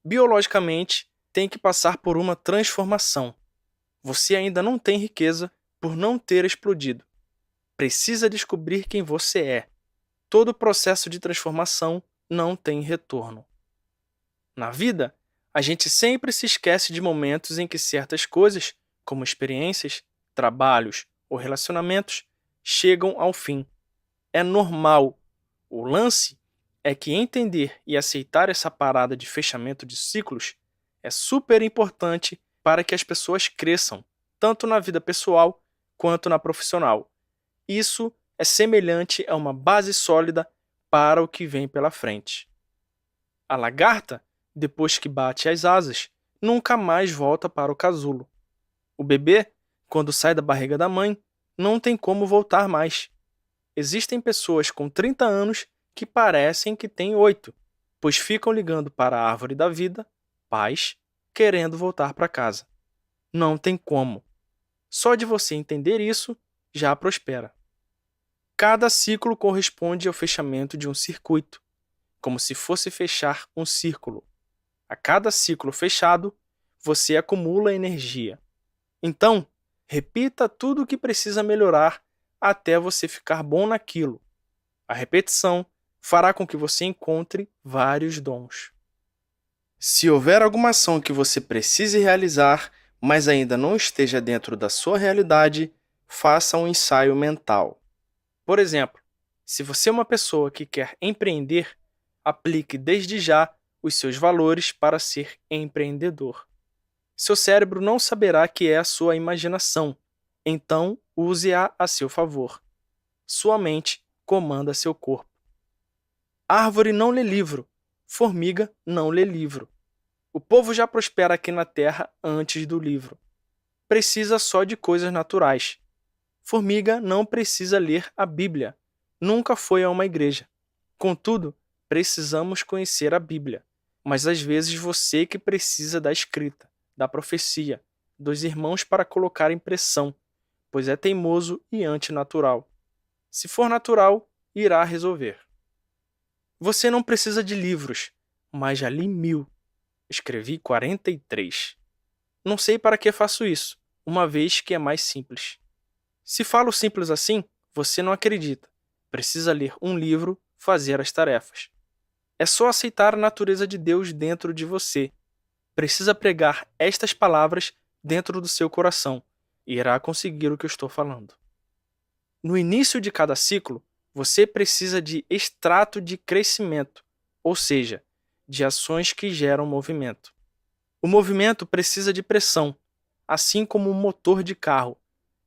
Speaker 2: Biologicamente, tem que passar por uma transformação. Você ainda não tem riqueza por não ter explodido. Precisa descobrir quem você é. Todo processo de transformação não tem retorno. Na vida, a gente sempre se esquece de momentos em que certas coisas, como experiências, trabalhos ou relacionamentos, chegam ao fim. É normal. O lance é que entender e aceitar essa parada de fechamento de ciclos é super importante para que as pessoas cresçam, tanto na vida pessoal quanto na profissional. Isso é semelhante a uma base sólida para o que vem pela frente. A lagarta, depois que bate as asas, nunca mais volta para o casulo. O bebê, quando sai da barriga da mãe, não tem como voltar mais. Existem pessoas com 30 anos que parecem que têm 8, pois ficam ligando para a árvore da vida, pais, querendo voltar para casa. Não tem como. Só de você entender isso, já prospera. Cada ciclo corresponde ao fechamento de um circuito, como se fosse fechar um círculo. A cada ciclo fechado, você acumula energia. Então, repita tudo o que precisa melhorar até você ficar bom naquilo. A repetição fará com que você encontre vários dons. Se houver alguma ação que você precise realizar, mas ainda não esteja dentro da sua realidade, faça um ensaio mental. Por exemplo, se você é uma pessoa que quer empreender, aplique desde já os seus valores para ser empreendedor. Seu cérebro não saberá que é a sua imaginação. Então, use-a a seu favor. Sua mente comanda seu corpo. Árvore não lê livro, formiga não lê livro. O povo já prospera aqui na terra antes do livro. Precisa só de coisas naturais. Formiga não precisa ler a Bíblia. Nunca foi a uma igreja. Contudo, precisamos conhecer a Bíblia. Mas às vezes você que precisa da escrita, da profecia, dos irmãos para colocar em pressão, pois é teimoso e antinatural. Se for natural, irá resolver. Você não precisa de livros, mas já li 1000. Escrevi 43. Não sei para que faço isso, uma vez que é mais simples. Se falo simples assim, você não acredita. Precisa ler um livro, fazer as tarefas. É só aceitar a natureza de Deus dentro de você. Precisa pregar estas palavras dentro do seu coração e irá conseguir o que eu estou falando. No início de cada ciclo, você precisa de extrato de crescimento, ou seja, de ações que geram movimento. O movimento precisa de pressão, assim como um motor de carro,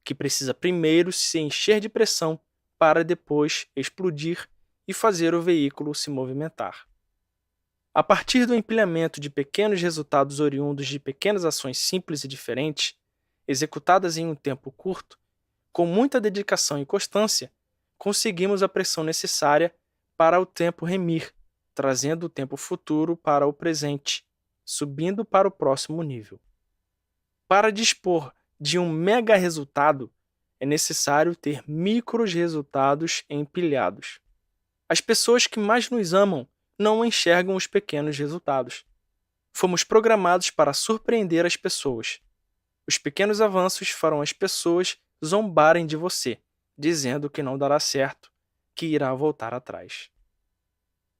Speaker 2: que precisa primeiro se encher de pressão para depois explodir e fazer o veículo se movimentar. A partir do empilhamento de pequenos resultados oriundos de pequenas ações simples e diferentes, executadas em um tempo curto, com muita dedicação e constância, conseguimos a pressão necessária para o tempo remir, trazendo o tempo futuro para o presente, subindo para o próximo nível. Para dispor de um mega resultado, é necessário ter micros resultados empilhados. As pessoas que mais nos amam não enxergam os pequenos resultados. Fomos programados para surpreender as pessoas. Os pequenos avanços farão as pessoas zombarem de você, dizendo que não dará certo, que irá voltar atrás.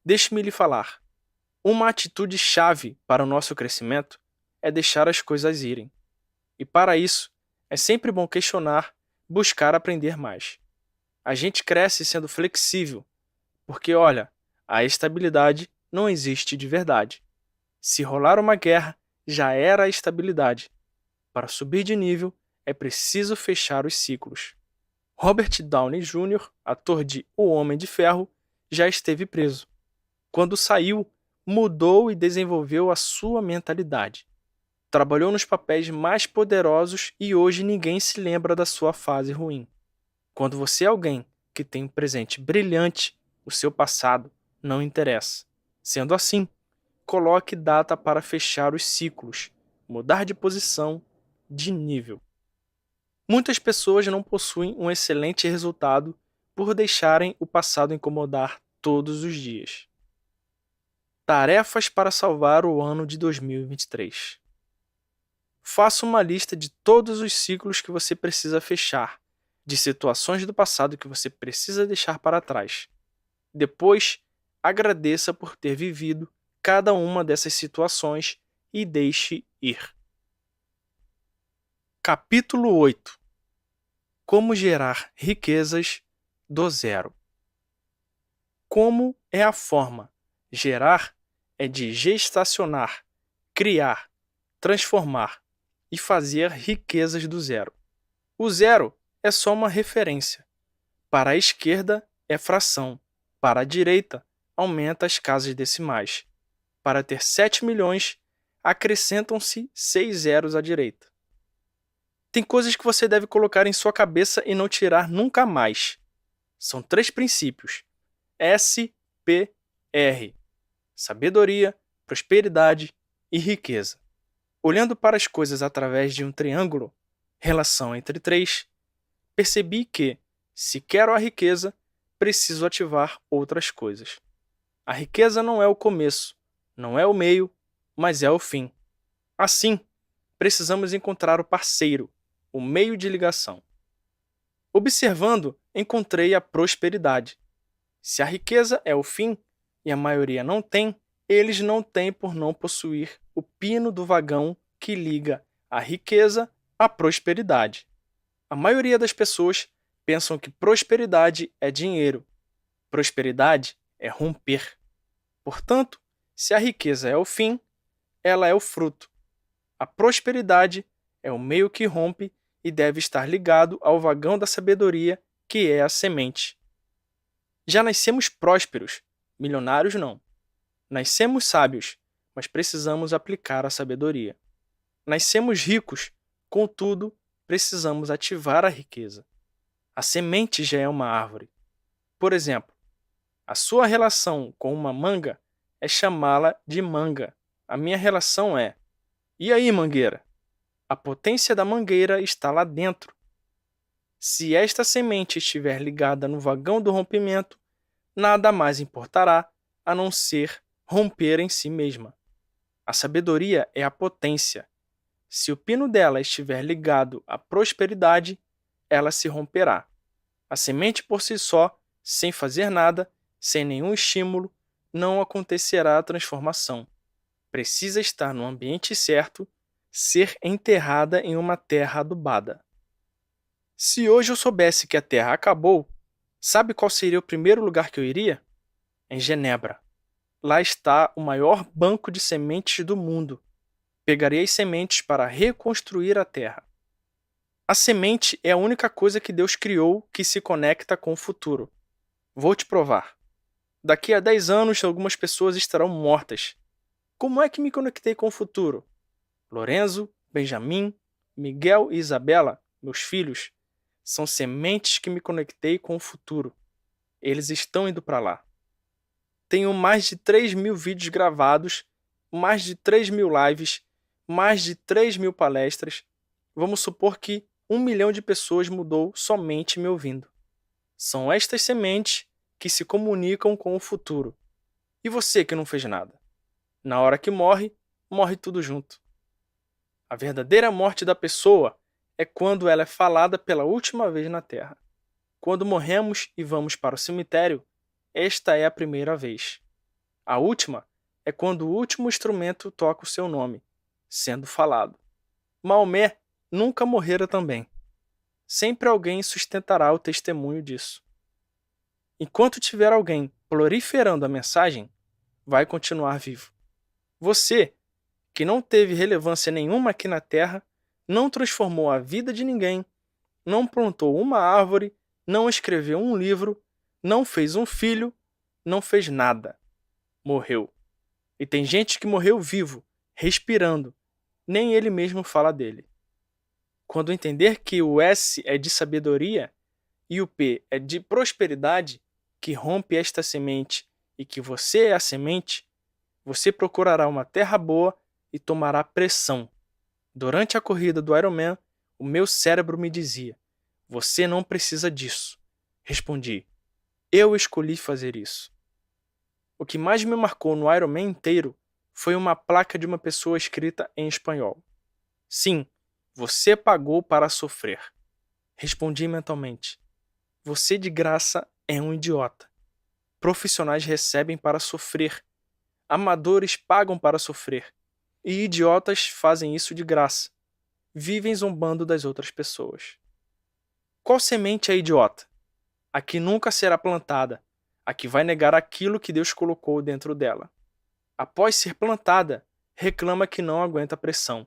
Speaker 2: Deixe-me lhe falar. Uma atitude chave para o nosso crescimento é deixar as coisas irem. E para isso, é sempre bom questionar, buscar aprender mais. A gente cresce sendo flexível, porque olha, a estabilidade não existe de verdade. Se rolar uma guerra, já era a estabilidade. Para subir de nível, é preciso fechar os ciclos. Robert Downey Jr., ator de O Homem de Ferro, já esteve preso. Quando saiu, mudou e desenvolveu a sua mentalidade. Trabalhou nos papéis mais poderosos e hoje ninguém se lembra da sua fase ruim. Quando você é alguém que tem um presente brilhante, o seu passado não interessa. Sendo assim, coloque data para fechar os ciclos, mudar de posição, de nível. Muitas pessoas não possuem um excelente resultado por deixarem o passado incomodar todos os dias. Tarefas para salvar o ano de 2023. Faça uma lista de todos os ciclos que você precisa fechar, de situações do passado que você precisa deixar para trás. Depois, agradeça por ter vivido cada uma dessas situações e deixe ir. Capítulo 8. Como gerar riquezas do zero. Como é a forma? Gerar é de gestacionar, criar, transformar e fazer riquezas do zero. O zero é só uma referência. Para a esquerda é fração. Para a direita, aumenta as casas decimais. Para ter 7 milhões, acrescentam-se 6 zeros à direita. Tem coisas que você deve colocar em sua cabeça e não tirar nunca mais. São 3 princípios. SPR. Sabedoria, prosperidade e riqueza. Olhando para as coisas através de um triângulo, relação entre 3, percebi que, se quero a riqueza, preciso ativar outras coisas. A riqueza não é o começo, não é o meio, mas é o fim. Assim, precisamos encontrar o parceiro, o meio de ligação. Observando, encontrei a prosperidade. Se a riqueza é o fim, e a maioria não tem, eles não têm por não possuir o pino do vagão que liga a riqueza à prosperidade. A maioria das pessoas pensam que prosperidade é dinheiro. Prosperidade é romper. Portanto, se a riqueza é o fim, ela é o fruto. A prosperidade é o meio que rompe e deve estar ligado ao vagão da sabedoria, que é a semente. Já nascemos prósperos, milionários não. Nascemos sábios, mas precisamos aplicar a sabedoria. Nascemos ricos, contudo, precisamos ativar a riqueza. A semente já é uma árvore. Por exemplo, a sua relação com uma manga é chamá-la de manga. A minha relação é: e aí, mangueira? A potência da mangueira está lá dentro. Se esta semente estiver ligada no vagão do rompimento, nada mais importará a não ser romper em si mesma. A sabedoria é a potência. Se o pino dela estiver ligado à prosperidade, ela se romperá. A semente por si só, sem fazer nada, sem nenhum estímulo, não acontecerá a transformação. Precisa estar no ambiente certo, ser enterrada em uma terra adubada. Se hoje eu soubesse que a terra acabou, sabe qual seria o primeiro lugar que eu iria? Em Genebra. Lá está o maior banco de sementes do mundo. Pegaria as sementes para reconstruir a terra. A semente é a única coisa que Deus criou que se conecta com o futuro. Vou te provar. Daqui a 10 anos, algumas pessoas estarão mortas. Como é que me conectei com o futuro? Lorenzo, Benjamin, Miguel e Isabela, meus filhos, são sementes que me conectei com o futuro. Eles estão indo para lá. Tenho mais de 3.000 vídeos gravados, mais de 3.000 lives, mais de 3.000 palestras. Vamos supor que 1 milhão de pessoas mudou somente me ouvindo. São estas sementes que se comunicam com o futuro. E você que não fez nada? Na hora que morre, morre tudo junto. A verdadeira morte da pessoa é quando ela é falada pela última vez na Terra. Quando morremos e vamos para o cemitério, esta é a primeira vez. A última é quando o último instrumento toca o seu nome, sendo falado. Maomé nunca morrera também. Sempre alguém sustentará o testemunho disso. Enquanto tiver alguém proliferando a mensagem, vai continuar vivo. Você, que não teve relevância nenhuma aqui na Terra, não transformou a vida de ninguém, não plantou uma árvore, não escreveu um livro, não fez um filho, não fez nada. Morreu. E tem gente que morreu vivo, respirando. Nem ele mesmo fala dele. Quando entender que o S é de sabedoria e o P é de prosperidade, que rompe esta semente e que você é a semente, você procurará uma terra boa e tomará pressão. Durante a corrida do Ironman, o meu cérebro me dizia: você não precisa disso. Respondi: eu escolhi fazer isso. O que mais me marcou no Ironman inteiro foi uma placa de uma pessoa escrita em espanhol. Sim, você pagou para sofrer. Respondi mentalmente: você de graça é um idiota. Profissionais recebem para sofrer. Amadores pagam para sofrer. E idiotas fazem isso de graça. Vivem zombando das outras pessoas. Qual semente é idiota? A que nunca será plantada. A que vai negar aquilo que Deus colocou dentro dela. Após ser plantada, reclama que não aguenta a pressão.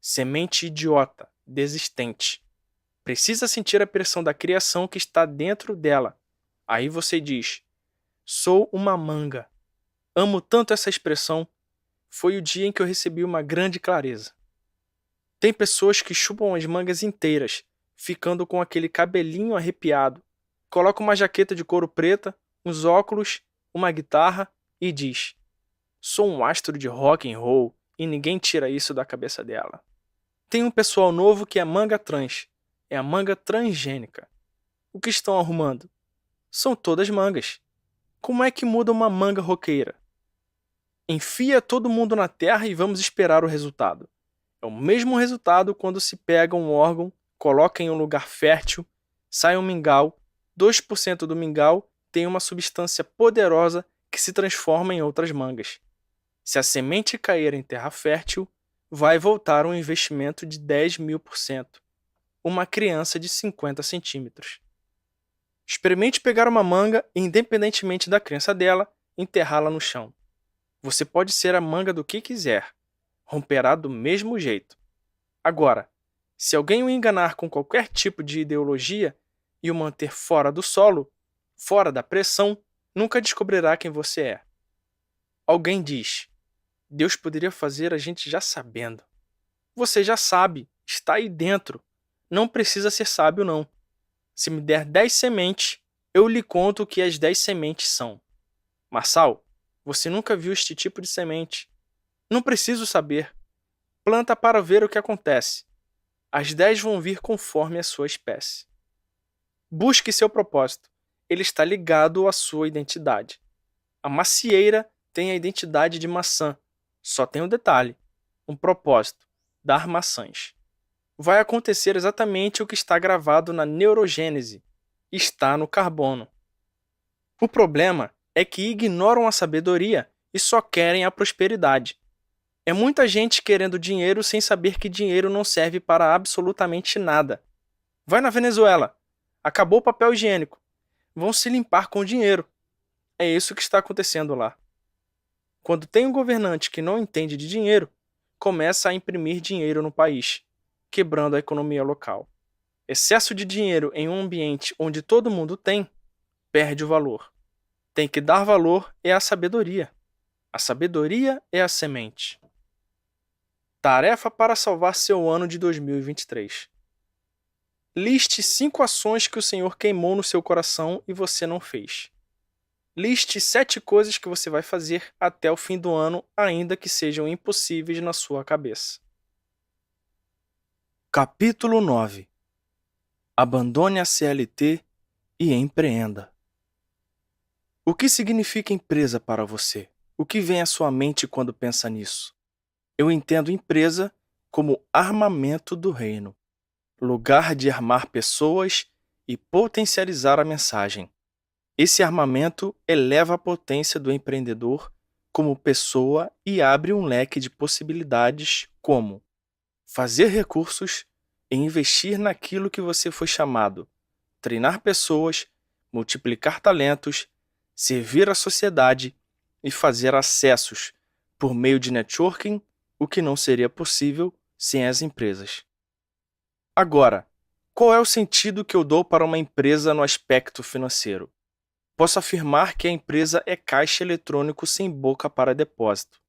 Speaker 2: Semente idiota, desistente. Precisa sentir a pressão da criação que está dentro dela. Aí você diz: sou uma manga. Amo tanto essa expressão. Foi o dia em que eu recebi uma grande clareza. Tem pessoas que chupam as mangas inteiras, ficando com aquele cabelinho arrepiado. Coloca uma jaqueta de couro preta, uns óculos, uma guitarra e diz: sou um astro de rock and roll e ninguém tira isso da cabeça dela. Tem um pessoal novo que é manga trans. É a manga transgênica. O que estão arrumando? São todas mangas. Como é que muda uma manga roqueira? Enfia todo mundo na terra e vamos esperar o resultado. É o mesmo resultado quando se pega um órgão, coloca em um lugar fértil, sai um mingau, 2% do mingau tem uma substância poderosa que se transforma em outras mangas. Se a semente cair em terra fértil, vai voltar um investimento de 10.000%. Uma criança de 50 centímetros. Experimente pegar uma manga e, independentemente da crença dela, enterrá-la no chão. Você pode ser a manga do que quiser. Romperá do mesmo jeito. Agora, Se alguém o enganar com qualquer tipo de ideologia e o manter fora do solo, fora da pressão, nunca descobrirá quem você é. Alguém diz: Deus poderia fazer a gente já sabendo. Você já sabe, está aí dentro. Não precisa ser sábio, não. Se me der 10 sementes, eu lhe conto o que as 10 sementes são. Marçal, você nunca viu este tipo de semente. Não preciso saber. Planta para ver o que acontece. As 10 vão vir conforme a sua espécie. Busque seu propósito. Ele está ligado à sua identidade. A macieira tem a identidade de maçã. Só tem um detalhe: um propósito: dar maçãs. Vai acontecer exatamente o que está gravado na neurogênese. Está no carbono. O problema é que ignoram a sabedoria e só querem a prosperidade. É muita gente querendo dinheiro sem saber que dinheiro não serve para absolutamente nada. Vai na Venezuela. Acabou o papel higiênico. Vão se limpar com dinheiro. É isso que está acontecendo lá. Quando tem um governante que não entende de dinheiro, começa a imprimir dinheiro no país, quebrando a economia local. Excesso de dinheiro em um ambiente onde todo mundo tem, perde o valor. Tem que dar valor é a sabedoria. A sabedoria é a semente. Tarefa para salvar seu ano de 2023. Liste 5 ações que o Senhor queimou no seu coração e você não fez. Liste 7 coisas que você vai fazer até o fim do ano, ainda que sejam impossíveis na sua cabeça. Capítulo 9. Abandone a CLT e empreenda. O que significa empresa para você? O que vem à sua mente quando pensa nisso? Eu entendo empresa como armamento do reino, lugar de armar pessoas e potencializar a mensagem. Esse armamento eleva a potência do empreendedor como pessoa e abre um leque de possibilidades como fazer recursos e investir naquilo que você foi chamado, treinar pessoas, multiplicar talentos, servir a sociedade e fazer acessos por meio de networking, o que não seria possível sem as empresas. Agora, qual é o sentido que eu dou para uma empresa no aspecto financeiro? Posso afirmar que a empresa é caixa eletrônico sem boca para depósito.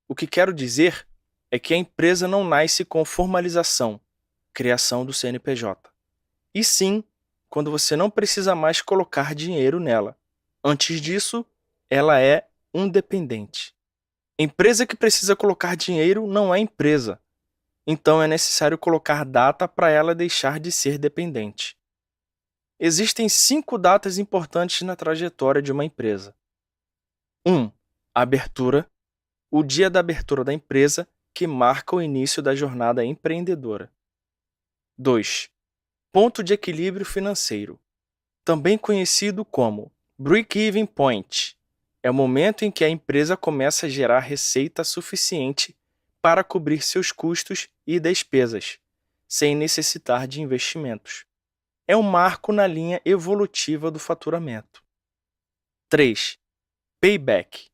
Speaker 2: O que quero dizer é que a empresa não nasce com formalização, criação do CNPJ. E sim, quando você não precisa mais colocar dinheiro nela. Antes disso, ela é um dependente. Empresa que precisa colocar dinheiro não é empresa. Então é necessário colocar data para ela deixar de ser dependente. Existem 5 datas importantes na trajetória de uma empresa. 1. Abertura. O dia da abertura da empresa, que marca o início da jornada empreendedora. 2. Ponto de equilíbrio financeiro, também conhecido como break-even point. É o momento em que a empresa começa a gerar receita suficiente para cobrir seus custos e despesas, sem necessitar de investimentos. É um marco na linha evolutiva do faturamento. 3. Payback.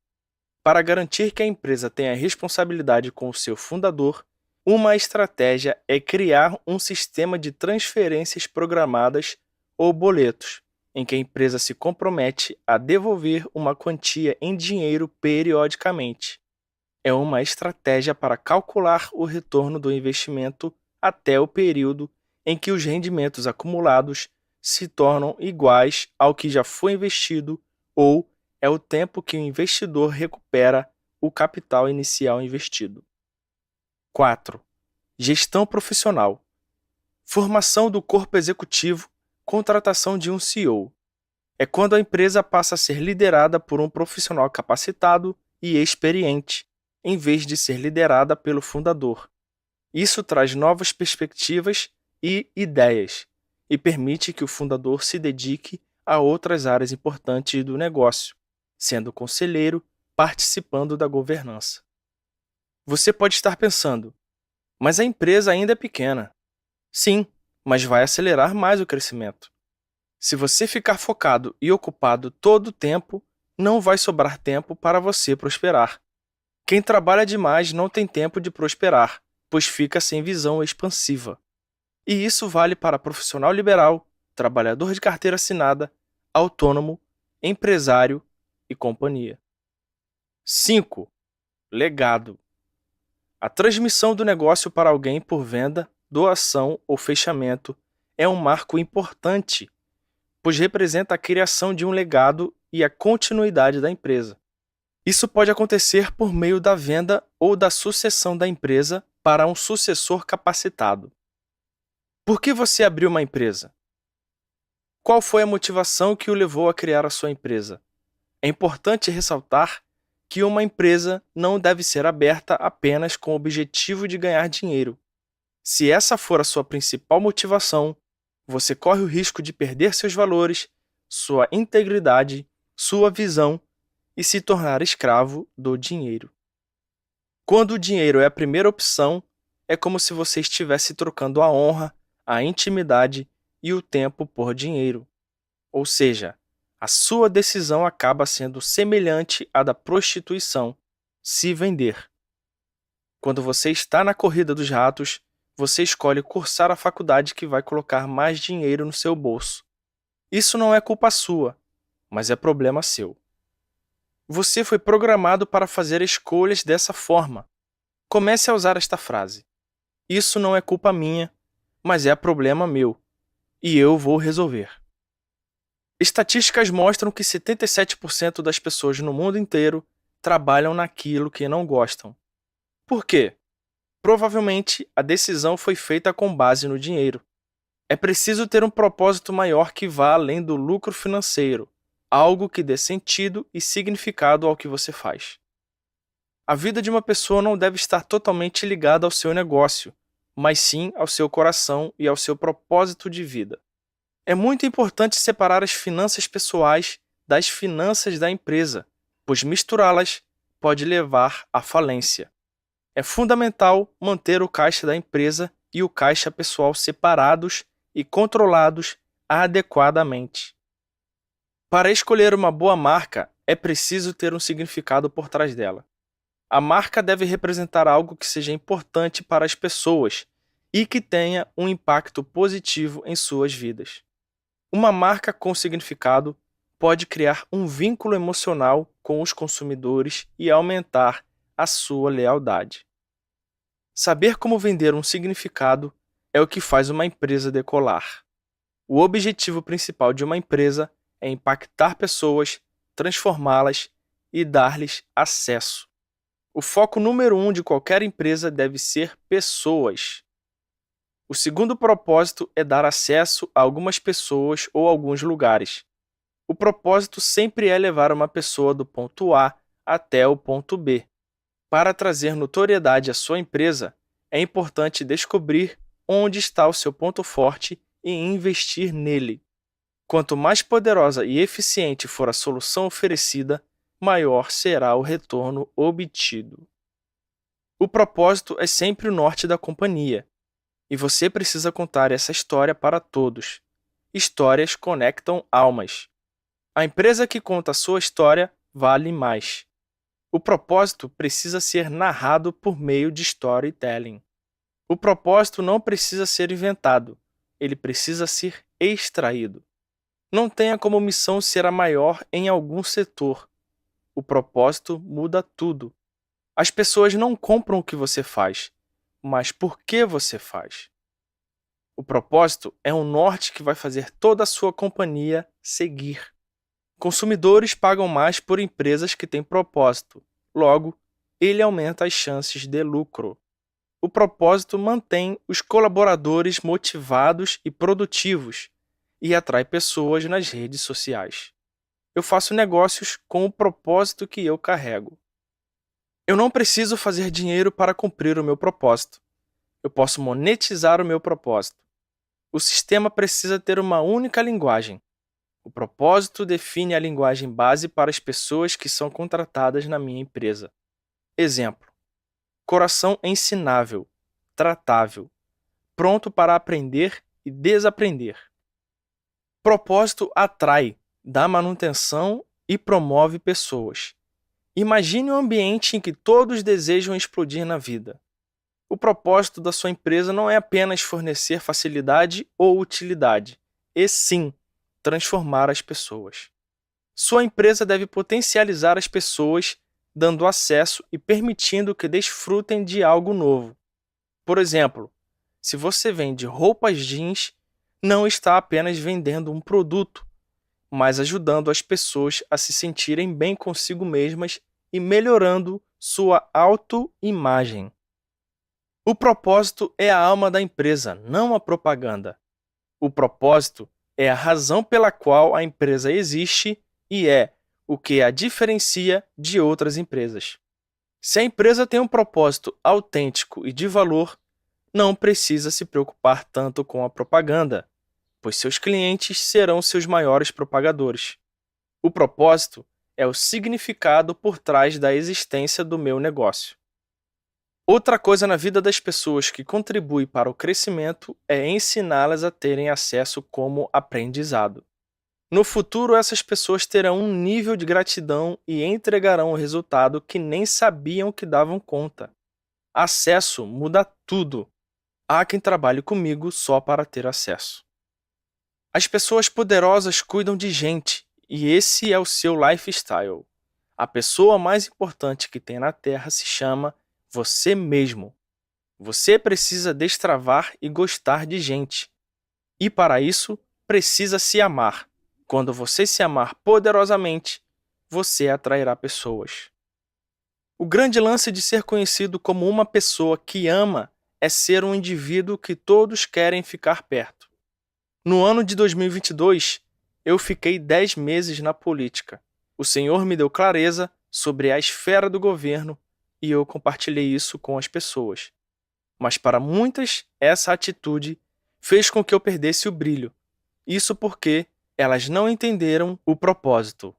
Speaker 2: Para garantir que a empresa tenha responsabilidade com o seu fundador, uma estratégia é criar um sistema de transferências programadas ou boletos, em que a empresa se compromete a devolver uma quantia em dinheiro periodicamente. É uma estratégia para calcular o retorno do investimento até o período em que os rendimentos acumulados se tornam iguais ao que já foi investido ou é o tempo que o investidor recupera o capital inicial investido. 4. Gestão profissional. Formação do corpo executivo, contratação de um CEO. É quando a empresa passa a ser liderada por um profissional capacitado e experiente, em vez de ser liderada pelo fundador. Isso traz novas perspectivas e ideias, e permite que o fundador se dedique a outras áreas importantes do negócio, sendo conselheiro, participando da governança. Você pode estar pensando, mas a empresa ainda é pequena. Sim, mas vai acelerar mais o crescimento. Se você ficar focado e ocupado todo o tempo, não vai sobrar tempo para você prosperar. Quem trabalha demais não tem tempo de prosperar, pois fica sem visão expansiva. E isso vale para profissional liberal, trabalhador de carteira assinada, autônomo, empresário e companhia. 5. Legado. A transmissão do negócio para alguém por venda, doação ou fechamento é um marco importante, pois representa a criação de um legado e a continuidade da empresa. Isso pode acontecer por meio da venda ou da sucessão da empresa para um sucessor capacitado. Por que você abriu uma empresa? Qual foi a motivação que o levou a criar a sua empresa? É importante ressaltar que uma empresa não deve ser aberta apenas com o objetivo de ganhar dinheiro. Se essa for a sua principal motivação, você corre o risco de perder seus valores, sua integridade, sua visão e se tornar escravo do dinheiro. Quando o dinheiro é a primeira opção, é como se você estivesse trocando a honra, a intimidade e o tempo por dinheiro. Ou seja, a sua decisão acaba sendo semelhante à da prostituição, se vender. Quando você está na corrida dos ratos, você escolhe cursar a faculdade que vai colocar mais dinheiro no seu bolso. Isso não é culpa sua, mas é problema seu. Você foi programado para fazer escolhas dessa forma. Comece a usar esta frase. Isso não é culpa minha, mas é problema meu, e eu vou resolver. Estatísticas mostram que 77% das pessoas no mundo inteiro trabalham naquilo que não gostam. Por quê? Provavelmente a decisão foi feita com base no dinheiro. É preciso ter um propósito maior que vá além do lucro financeiro, algo que dê sentido e significado ao que você faz. A vida de uma pessoa não deve estar totalmente ligada ao seu negócio, mas sim ao seu coração e ao seu propósito de vida. É muito importante separar as finanças pessoais das finanças da empresa, pois misturá-las pode levar à falência. É fundamental manter o caixa da empresa e o caixa pessoal separados e controlados adequadamente. Para escolher uma boa marca, é preciso ter um significado por trás dela. A marca deve representar algo que seja importante para as pessoas e que tenha um impacto positivo em suas vidas. Uma marca com significado pode criar um vínculo emocional com os consumidores e aumentar a sua lealdade. Saber como vender um significado é o que faz uma empresa decolar. O objetivo principal de uma empresa é impactar pessoas, transformá-las e dar-lhes acesso. O foco número 1 de qualquer empresa deve ser pessoas. O segundo propósito é dar acesso a algumas pessoas ou alguns lugares. O propósito sempre é levar uma pessoa do ponto A até o ponto B. Para trazer notoriedade à sua empresa, é importante descobrir onde está o seu ponto forte e investir nele. Quanto mais poderosa e eficiente for a solução oferecida, maior será o retorno obtido. O propósito é sempre o norte da companhia, e você precisa contar essa história para todos. Histórias conectam almas. A empresa que conta a sua história vale mais. O propósito precisa ser narrado por meio de storytelling. O propósito não precisa ser inventado, ele precisa ser extraído. Não tenha como missão ser a maior em algum setor. O propósito muda tudo. As pessoas não compram o que você faz, mas por que você faz. O propósito é um norte que vai fazer toda a sua companhia seguir. Consumidores pagam mais por empresas que têm propósito. Logo, ele aumenta as chances de lucro. O propósito mantém os colaboradores motivados e produtivos e atrai pessoas nas redes sociais. Eu faço negócios com o propósito que eu carrego. Eu não preciso fazer dinheiro para cumprir o meu propósito. Eu posso monetizar o meu propósito. O sistema precisa ter uma única linguagem. O propósito define a linguagem base para as pessoas que são contratadas na minha empresa. Exemplo: coração ensinável, tratável, pronto para aprender e desaprender. Propósito atrai, dá manutenção e promove pessoas. Imagine um ambiente em que todos desejam explodir na vida. O propósito da sua empresa não é apenas fornecer facilidade ou utilidade, e sim transformar as pessoas. Sua empresa deve potencializar as pessoas, dando acesso e permitindo que desfrutem de algo novo. Por exemplo, se você vende roupas jeans, não está apenas vendendo um produto, mas ajudando as pessoas a se sentirem bem consigo mesmas e melhorando sua autoimagem. O propósito é a alma da empresa, não a propaganda. O propósito é a razão pela qual a empresa existe e é o que a diferencia de outras empresas. Se a empresa tem um propósito autêntico e de valor, não precisa se preocupar tanto com a propaganda, pois seus clientes serão seus maiores propagadores. O propósito é o significado por trás da existência do meu negócio. Outra coisa na vida das pessoas que contribui para o crescimento é ensiná-las a terem acesso como aprendizado. No futuro, essas pessoas terão um nível de gratidão e entregarão o resultado que nem sabiam que davam conta. Acesso muda tudo. Há quem trabalhe comigo só para ter acesso. As pessoas poderosas cuidam de gente, e esse é o seu lifestyle. A pessoa mais importante que tem na Terra se chama você mesmo. Você precisa destravar e gostar de gente. E para isso, precisa se amar. Quando você se amar poderosamente, você atrairá pessoas. O grande lance de ser conhecido como uma pessoa que ama é ser um indivíduo que todos querem ficar perto. No ano de 2022, eu fiquei 10 meses na política. O Senhor me deu clareza sobre a esfera do governo e eu compartilhei isso com as pessoas. Mas para muitas, essa atitude fez com que eu perdesse o brilho. Isso porque elas não entenderam o propósito.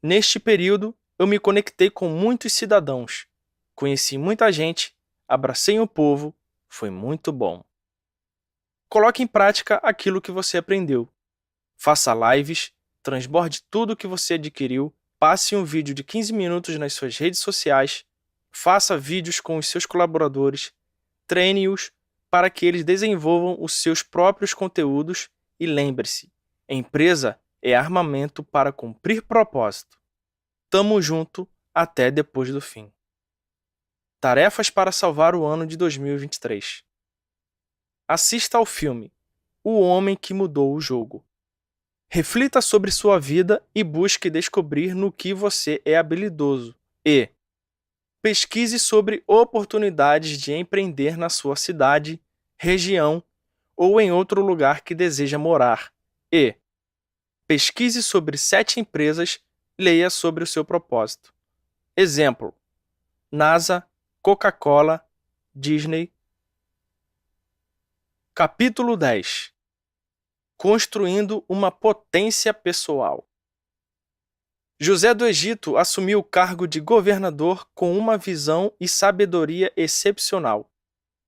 Speaker 2: Neste período, eu me conectei com muitos cidadãos. Conheci muita gente, abracei o povo, foi muito bom. Coloque em prática aquilo que você aprendeu. Faça lives, transborde tudo o que você adquiriu, passe um vídeo de 15 minutos nas suas redes sociais, faça vídeos com os seus colaboradores, treine-os para que eles desenvolvam os seus próprios conteúdos e lembre-se, empresa é armamento para cumprir propósito. Tamo junto até depois do fim. Tarefas para salvar o ano de 2023. Assista ao filme O Homem que Mudou o Jogo. Reflita sobre sua vida e busque descobrir no que você é habilidoso. E pesquise sobre oportunidades de empreender na sua cidade, região ou em outro lugar que deseja morar. E pesquise sobre 7 empresas, leia sobre o seu propósito. Exemplo: NASA, Coca-Cola, Disney. Capítulo 10. Construindo uma potência pessoal. José do Egito assumiu o cargo de governador com uma visão e sabedoria excepcional.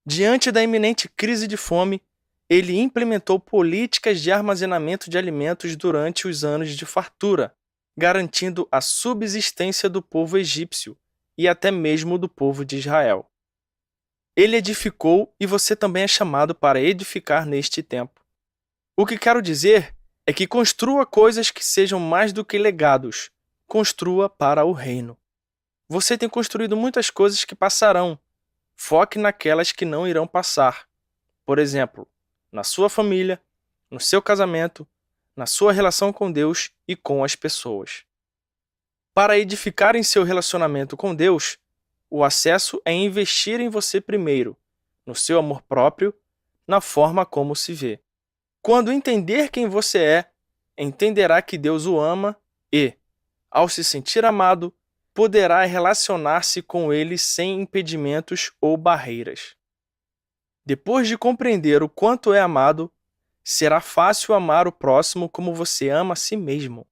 Speaker 2: Diante da iminente crise de fome, ele implementou políticas de armazenamento de alimentos durante os anos de fartura, garantindo a subsistência do povo egípcio e até mesmo do povo de Israel. Ele edificou e você também é chamado para edificar neste tempo. O que quero dizer é que construa coisas que sejam mais do que legados. Construa para o reino. Você tem construído muitas coisas que passarão. Foque naquelas que não irão passar. Por exemplo, na sua família, no seu casamento, na sua relação com Deus e com as pessoas. Para edificar em seu relacionamento com Deus, o acesso é investir em você primeiro, no seu amor próprio, na forma como se vê. Quando entender quem você é, entenderá que Deus o ama e, ao se sentir amado, poderá relacionar-se com ele sem impedimentos ou barreiras. Depois de compreender o quanto é amado, será fácil amar o próximo como você ama a si mesmo.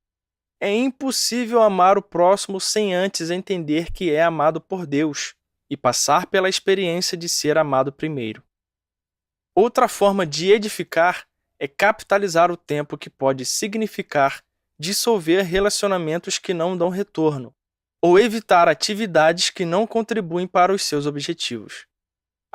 Speaker 2: É impossível amar o próximo sem antes entender que é amado por Deus e passar pela experiência de ser amado primeiro. Outra forma de edificar é capitalizar o tempo que pode significar dissolver relacionamentos que não dão retorno ou evitar atividades que não contribuem para os seus objetivos.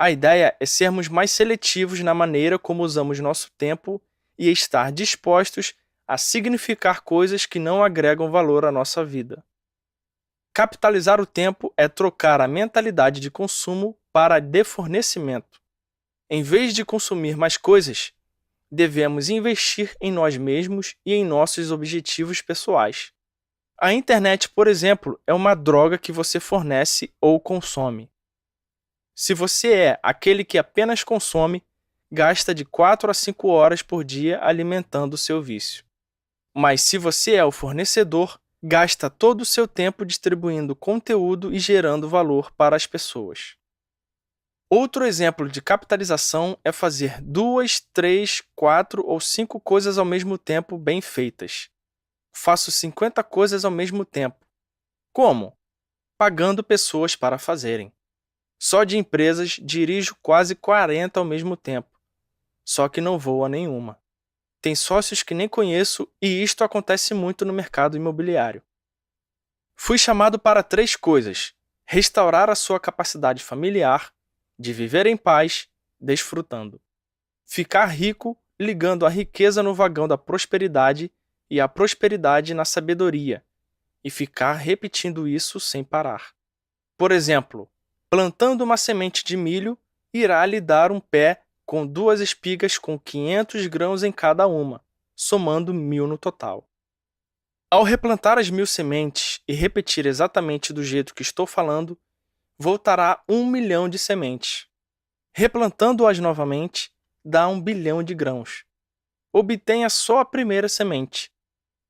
Speaker 2: A ideia é sermos mais seletivos na maneira como usamos nosso tempo e estar dispostos a significar coisas que não agregam valor à nossa vida. Capitalizar o tempo é trocar a mentalidade de consumo para a de fornecimento. Em vez de consumir mais coisas, devemos investir em nós mesmos e em nossos objetivos pessoais. A internet, por exemplo, é uma droga que você fornece ou consome. Se você é aquele que apenas consome, gasta de 4 a 5 horas por dia alimentando o seu vício. Mas se você é o fornecedor, gasta todo o seu tempo distribuindo conteúdo e gerando valor para as pessoas. Outro exemplo de capitalização é fazer 2, 3, 4 ou 5 coisas ao mesmo tempo bem feitas. Faço 50 coisas ao mesmo tempo. Como? Pagando pessoas para fazerem. Só de empresas dirijo quase 40 ao mesmo tempo. Só que não vou a nenhuma. Tem sócios que nem conheço e isto acontece muito no mercado imobiliário. Fui chamado para 3 coisas: restaurar a sua capacidade familiar, de viver em paz, desfrutando. Ficar rico, ligando a riqueza no vagão da prosperidade e a prosperidade na sabedoria, e ficar repetindo isso sem parar. Por exemplo, plantando uma semente de milho, irá lhe dar um pé com 2 espigas com 500 grãos em cada uma, somando 1000 no total. Ao replantar as 1000 sementes e repetir exatamente do jeito que estou falando, voltará 1 milhão de sementes. Replantando-as novamente, dá 1 bilhão de grãos. Obtenha só a primeira semente.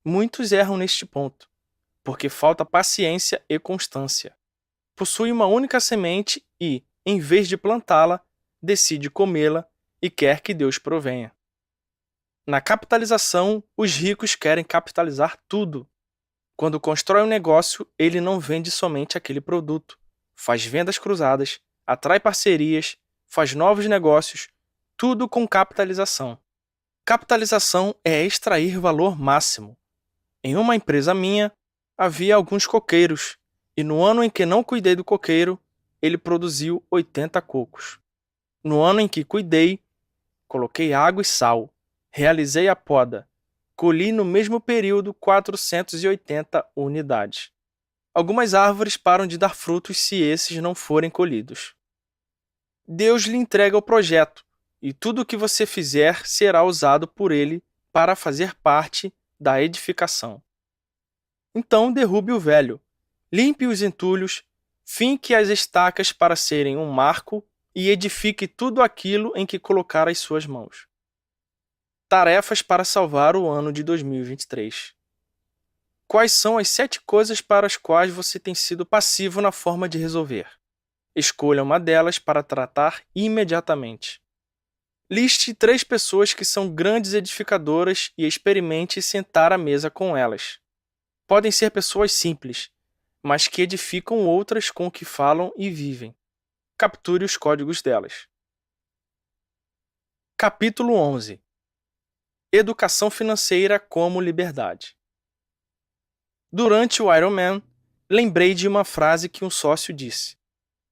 Speaker 2: Muitos erram neste ponto, porque falta paciência e constância. Possui uma única semente e, em vez de plantá-la, decide comê-la e quer que Deus provenha. Na capitalização, os ricos querem capitalizar tudo. Quando constrói um negócio, ele não vende somente aquele produto. Faz vendas cruzadas, atrai parcerias, faz novos negócios, tudo com capitalização. Capitalização é extrair valor máximo. Em uma empresa minha, havia alguns coqueiros, e no ano em que não cuidei do coqueiro, ele produziu 80 cocos. No ano em que cuidei, coloquei água e sal, realizei a poda, colhi no mesmo período 480 unidades. Algumas árvores param de dar frutos se esses não forem colhidos. Deus lhe entrega o projeto, e tudo o que você fizer será usado por ele para fazer parte da edificação. Então derrube o velho, limpe os entulhos, finque as estacas para serem um marco e edifique tudo aquilo em que colocar as suas mãos. Tarefas para salvar o ano de 2023. Quais são as 7 coisas para as quais você tem sido passivo na forma de resolver? Escolha uma delas para tratar imediatamente. Liste 3 pessoas que são grandes edificadoras e experimente sentar à mesa com elas. Podem ser pessoas simples, mas que edificam outras com o que falam e vivem. Capture os códigos delas. Capítulo 11. Educação financeira como liberdade. Durante o Ironman, lembrei de uma frase que um sócio disse: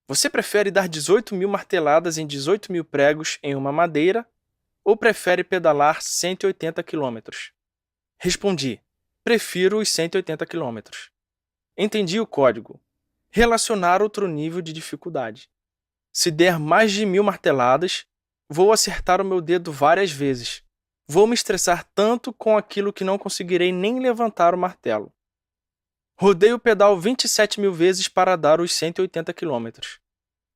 Speaker 2: você prefere dar 18.000 marteladas em 18.000 pregos em uma madeira ou prefere pedalar 180 km? Respondi: prefiro os 180 km. Entendi o código. Relacionar outro nível de dificuldade. Se der mais de 1000 marteladas, vou acertar o meu dedo várias vezes. Vou me estressar tanto com aquilo que não conseguirei nem levantar o martelo. Rodei o pedal 27.000 vezes para dar os 180 km.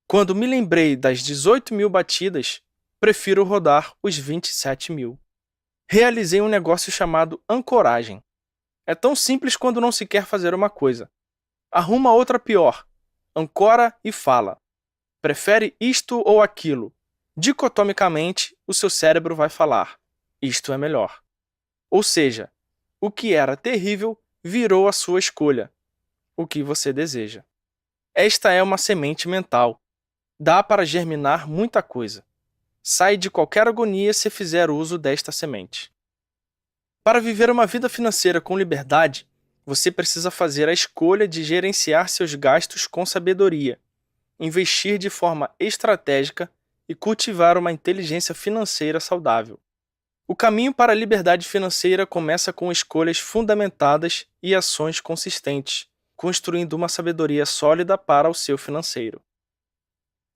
Speaker 2: Quando me lembrei das 18.000 batidas, prefiro rodar os 27.000. Realizei um negócio chamado ancoragem. É tão simples quando não se quer fazer uma coisa. Arruma outra pior. Ancora e fala. Prefere isto ou aquilo? Dicotomicamente, o seu cérebro vai falar: isto é melhor. Ou seja, o que era terrível virou a sua escolha, o que você deseja. Esta é uma semente mental. Dá para germinar muita coisa. Sai de qualquer agonia se fizer uso desta semente. Para viver uma vida financeira com liberdade, você precisa fazer a escolha de gerenciar seus gastos com sabedoria, investir de forma estratégica e cultivar uma inteligência financeira saudável. O caminho para a liberdade financeira começa com escolhas fundamentadas e ações consistentes, construindo uma sabedoria sólida para o seu financeiro.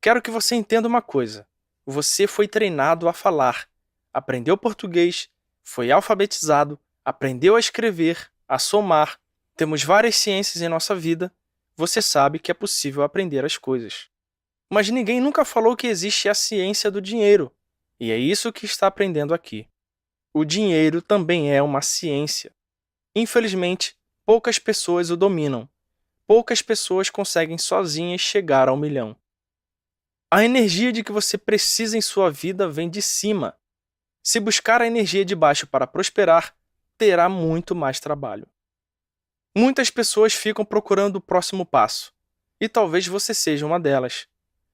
Speaker 2: Quero que você entenda uma coisa. Você foi treinado a falar, aprendeu português, foi alfabetizado, aprendeu a escrever, a somar. Temos várias ciências em nossa vida. Você sabe que é possível aprender as coisas. Mas ninguém nunca falou que existe a ciência do dinheiro. E é isso que está aprendendo aqui. O dinheiro também é uma ciência. Infelizmente, poucas pessoas o dominam. Poucas pessoas conseguem sozinhas chegar ao milhão. A energia de que você precisa em sua vida vem de cima. Se buscar a energia de baixo para prosperar, terá muito mais trabalho. Muitas pessoas ficam procurando o próximo passo, e talvez você seja uma delas,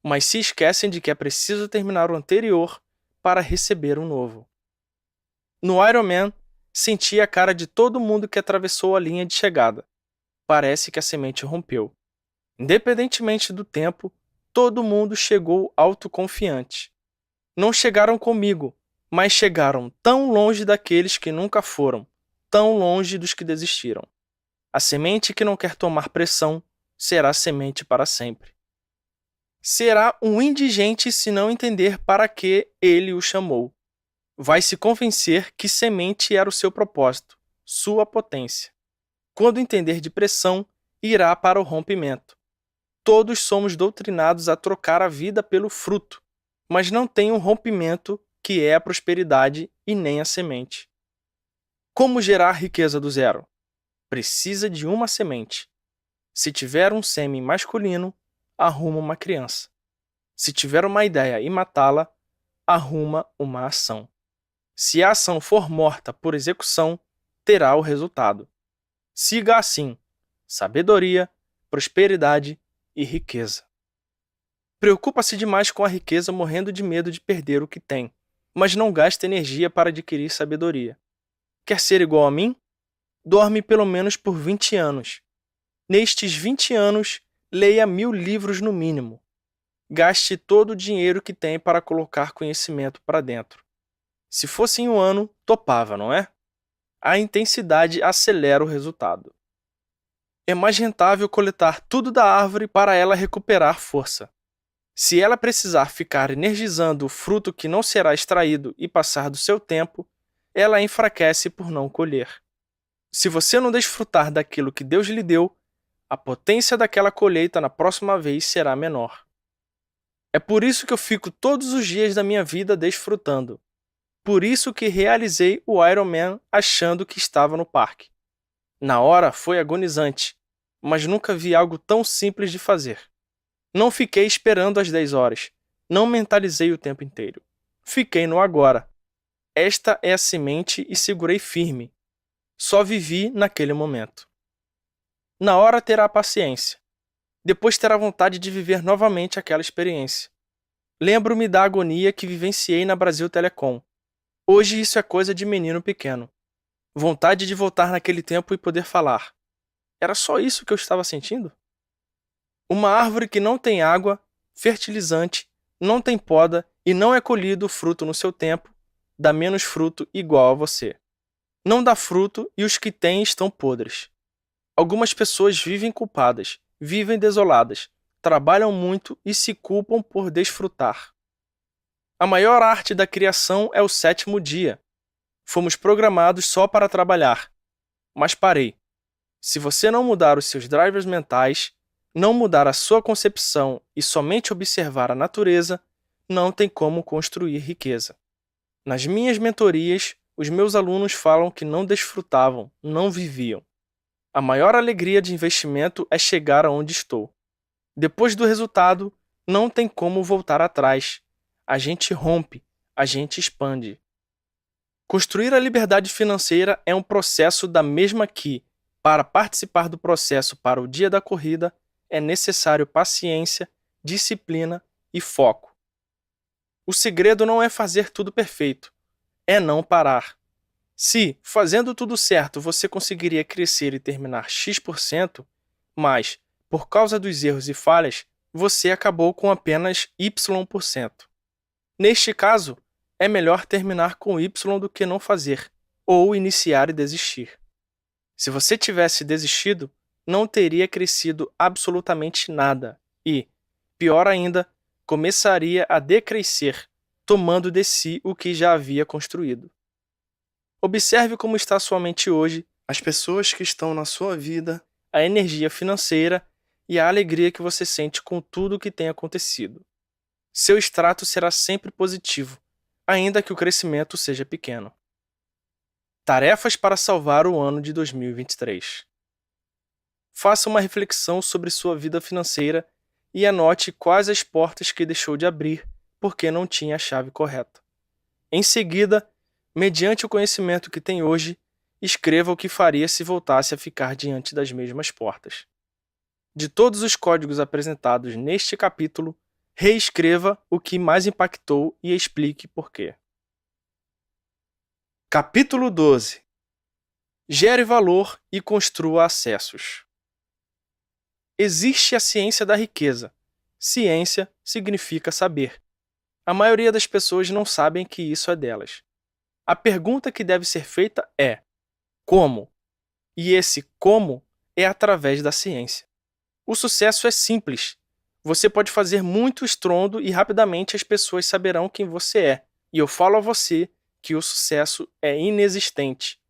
Speaker 2: mas se esquecem de que é preciso terminar o anterior para receber um novo. No Ironman, senti a cara de todo mundo que atravessou a linha de chegada. Parece que a semente rompeu. Independentemente do tempo, todo mundo chegou autoconfiante. Não chegaram comigo, mas chegaram tão longe daqueles que nunca foram, tão longe dos que desistiram. A semente que não quer tomar pressão será semente para sempre. Será um indigente se não entender para que ele o chamou. Vai se convencer que semente era o seu propósito, sua potência. Quando entender de pressão, irá para o rompimento. Todos somos doutrinados a trocar a vida pelo fruto, mas não tem um rompimento que é a prosperidade e nem a semente. Como gerar riqueza do zero? Precisa de uma semente. Se tiver um sêmen masculino, arruma uma criança. Se tiver uma ideia e matá-la, arruma uma ação. Se a ação for morta por execução, terá o resultado. Siga assim: sabedoria, prosperidade e riqueza. Preocupa-se demais com a riqueza morrendo de medo de perder o que tem, mas não gasta energia para adquirir sabedoria. Quer ser igual a mim? Dorme pelo menos por 20 anos. Nestes 20 anos, leia 1000 livros no mínimo. Gaste todo o dinheiro que tem para colocar conhecimento para dentro. Se fosse em um ano, topava, não é? A intensidade acelera o resultado. É mais rentável coletar tudo da árvore para ela recuperar força. Se ela precisar ficar energizando o fruto que não será extraído e passar do seu tempo, ela enfraquece por não colher. Se você não desfrutar daquilo que Deus lhe deu, a potência daquela colheita na próxima vez será menor. É por isso que eu fico todos os dias da minha vida desfrutando. Por isso que realizei o Ironman achando que estava no parque. Na hora foi agonizante, mas nunca vi algo tão simples de fazer. Não fiquei esperando às 10 horas. Não mentalizei o tempo inteiro. Fiquei no agora. Esta é a semente e segurei firme. Só vivi naquele momento. Na hora terá paciência. Depois terá vontade de viver novamente aquela experiência. Lembro-me da agonia que vivenciei na Brasil Telecom. Hoje isso é coisa de menino pequeno. Vontade de voltar naquele tempo e poder falar. Era só isso que eu estava sentindo? Uma árvore que não tem água, fertilizante, não tem poda e não é colhido o fruto no seu tempo, dá menos fruto igual a você. Não dá fruto e os que têm estão podres. Algumas pessoas vivem culpadas, vivem desoladas, trabalham muito e se culpam por desfrutar. A maior arte da criação é o 7º dia. Fomos programados só para trabalhar. Mas parei. Se você não mudar os seus drivers mentais, não mudar a sua concepção e somente observar a natureza, não tem como construir riqueza. Nas minhas mentorias, os meus alunos falam que não desfrutavam, não viviam. A maior alegria de investimento é chegar aonde estou. Depois do resultado, não tem como voltar atrás. A gente rompe, a gente expande. Construir a liberdade financeira é um processo da mesma que, para participar do processo para o dia da corrida, é necessário paciência, disciplina e foco. O segredo não é fazer tudo perfeito, é não parar. Se, fazendo tudo certo, você conseguiria crescer e terminar X%, mas, por causa dos erros e falhas, você acabou com apenas Y%. Neste caso, é melhor terminar com Y do que não fazer, ou iniciar e desistir. Se você tivesse desistido, não teria crescido absolutamente nada e, pior ainda, começaria a decrescer, tomando de si o que já havia construído. Observe como está sua mente hoje, as pessoas que estão na sua vida, a energia financeira e a alegria que você sente com tudo o que tem acontecido. Seu extrato será sempre positivo, ainda que o crescimento seja pequeno. Tarefas para salvar o ano de 2023. Faça uma reflexão sobre sua vida financeira e anote quais as portas que deixou de abrir porque não tinha a chave correta. Em seguida, mediante o conhecimento que tem hoje, escreva o que faria se voltasse a ficar diante das mesmas portas. De todos os códigos apresentados neste capítulo, reescreva o que mais impactou e explique por quê. Capítulo 12. Gere valor e construa acessos. Existe a ciência da riqueza. Ciência significa saber. A maioria das pessoas não sabem que isso é delas. A pergunta que deve ser feita é: como? E esse como é através da ciência. O sucesso é simples. Você pode fazer muito estrondo e rapidamente as pessoas saberão quem você é. E eu falo a você que o sucesso é inexistente.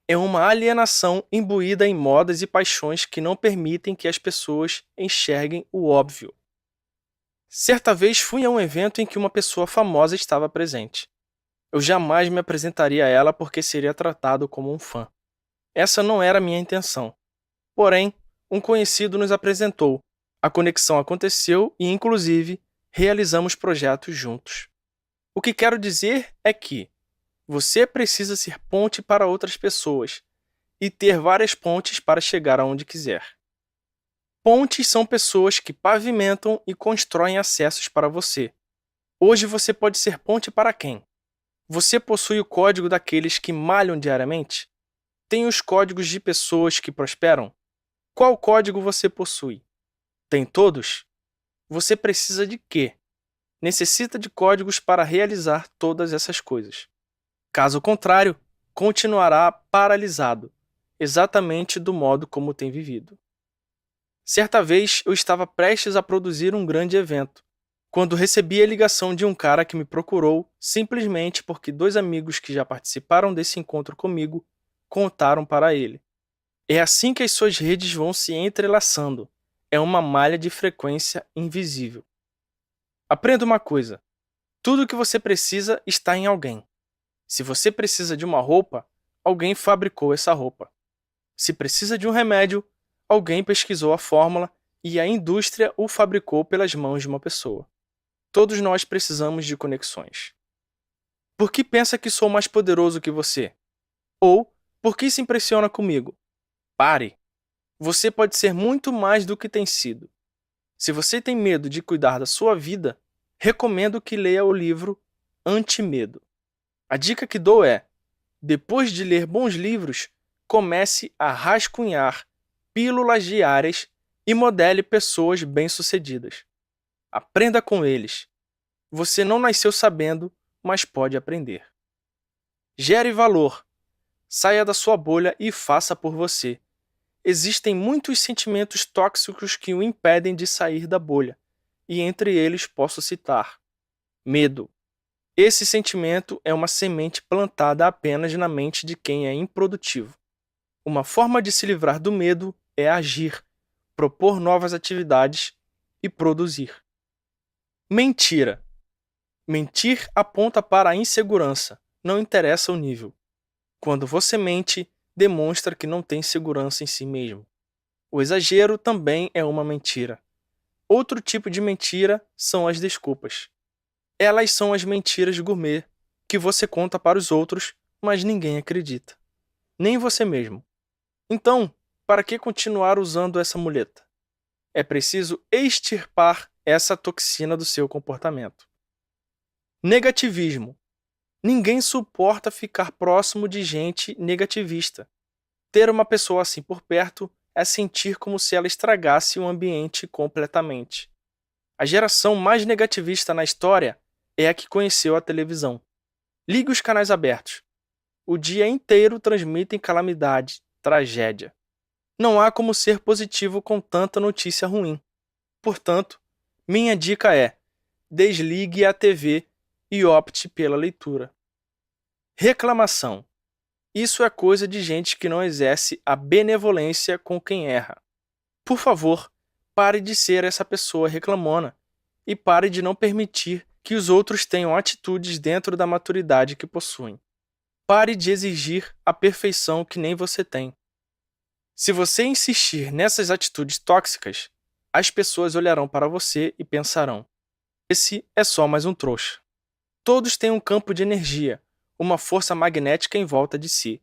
Speaker 2: É uma alienação imbuída em modas e paixões que não permitem que as pessoas enxerguem o óbvio. Certa vez fui a um evento em que uma pessoa famosa estava presente. Eu jamais me apresentaria a ela porque seria tratado como um fã. Essa não era a minha intenção. Porém, um conhecido nos apresentou. A conexão aconteceu e, inclusive, realizamos projetos juntos. O que quero dizer é que você precisa ser ponte para outras pessoas e ter várias pontes para chegar aonde quiser. Pontes são pessoas que pavimentam e constroem acessos para você. Hoje você pode ser ponte para quem? Você possui o código daqueles que malham diariamente? Tem os códigos de pessoas que prosperam? Qual código você possui? Tem todos? Você precisa de quê? Necessita de códigos para realizar todas essas coisas. Caso contrário, continuará paralisado, exatamente do modo como tem vivido. Certa vez eu estava prestes a produzir um grande evento, quando recebi a ligação de um cara que me procurou simplesmente porque 2 amigos que já participaram desse encontro comigo contaram para ele. É assim que as suas redes vão se entrelaçando. É uma malha de frequência invisível. Aprenda uma coisa. Tudo o que você precisa está em alguém. Se você precisa de uma roupa, alguém fabricou essa roupa. Se precisa de um remédio, alguém pesquisou a fórmula e a indústria o fabricou pelas mãos de uma pessoa. Todos nós precisamos de conexões. Por que pensa que sou mais poderoso que você? Ou, por que se impressiona comigo? Pare! Você pode ser muito mais do que tem sido. Se você tem medo de cuidar da sua vida, recomendo que leia o livro Anti-Medo. A dica que dou é: depois de ler bons livros, comece a rascunhar pílulas diárias e modele pessoas bem-sucedidas. Aprenda com eles. Você não nasceu sabendo, mas pode aprender. Gere valor. Saia da sua bolha e faça por você. Existem muitos sentimentos tóxicos que o impedem de sair da bolha, e entre eles posso citar: medo. Esse sentimento é uma semente plantada apenas na mente de quem é improdutivo. Uma forma de se livrar do medo é agir, propor novas atividades e produzir. Mentira. Mentir aponta para a insegurança, não interessa o nível. Quando você mente, demonstra que não tem segurança em si mesmo. O exagero também é uma mentira. Outro tipo de mentira são as desculpas. Elas são as mentiras gourmet que você conta para os outros, mas ninguém acredita. Nem você mesmo. Então, para que continuar usando essa muleta? É preciso extirpar essa toxina do seu comportamento. Negativismo. Ninguém suporta ficar próximo de gente negativista. Ter uma pessoa assim por perto é sentir como se ela estragasse o ambiente completamente. A geração mais negativista na história é a que conheceu a televisão. Ligue os canais abertos. O dia inteiro transmitem calamidade, tragédia. Não há como ser positivo com tanta notícia ruim. Portanto, minha dica é: desligue a TV e opte pela leitura. Reclamação. Isso é coisa de gente que não exerce a benevolência com quem erra. Por favor, pare de ser essa pessoa reclamona e pare de não permitir que os outros tenham atitudes dentro da maturidade que possuem. Pare de exigir a perfeição que nem você tem. Se você insistir nessas atitudes tóxicas, as pessoas olharão para você e pensarão: esse é só mais um trouxa. Todos têm um campo de energia, uma força magnética em volta de si.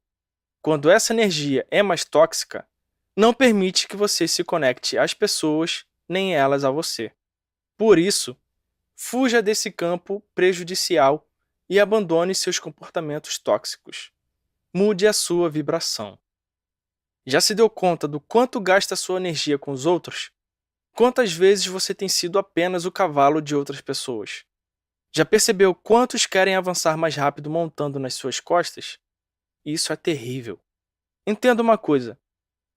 Speaker 2: Quando essa energia é mais tóxica, não permite que você se conecte às pessoas, nem elas a você. Por isso, fuja desse campo prejudicial e abandone seus comportamentos tóxicos. Mude a sua vibração. Já se deu conta do quanto gasta sua energia com os outros? Quantas vezes você tem sido apenas o cavalo de outras pessoas? Já percebeu quantos querem avançar mais rápido montando nas suas costas? Isso é terrível. Entenda uma coisa: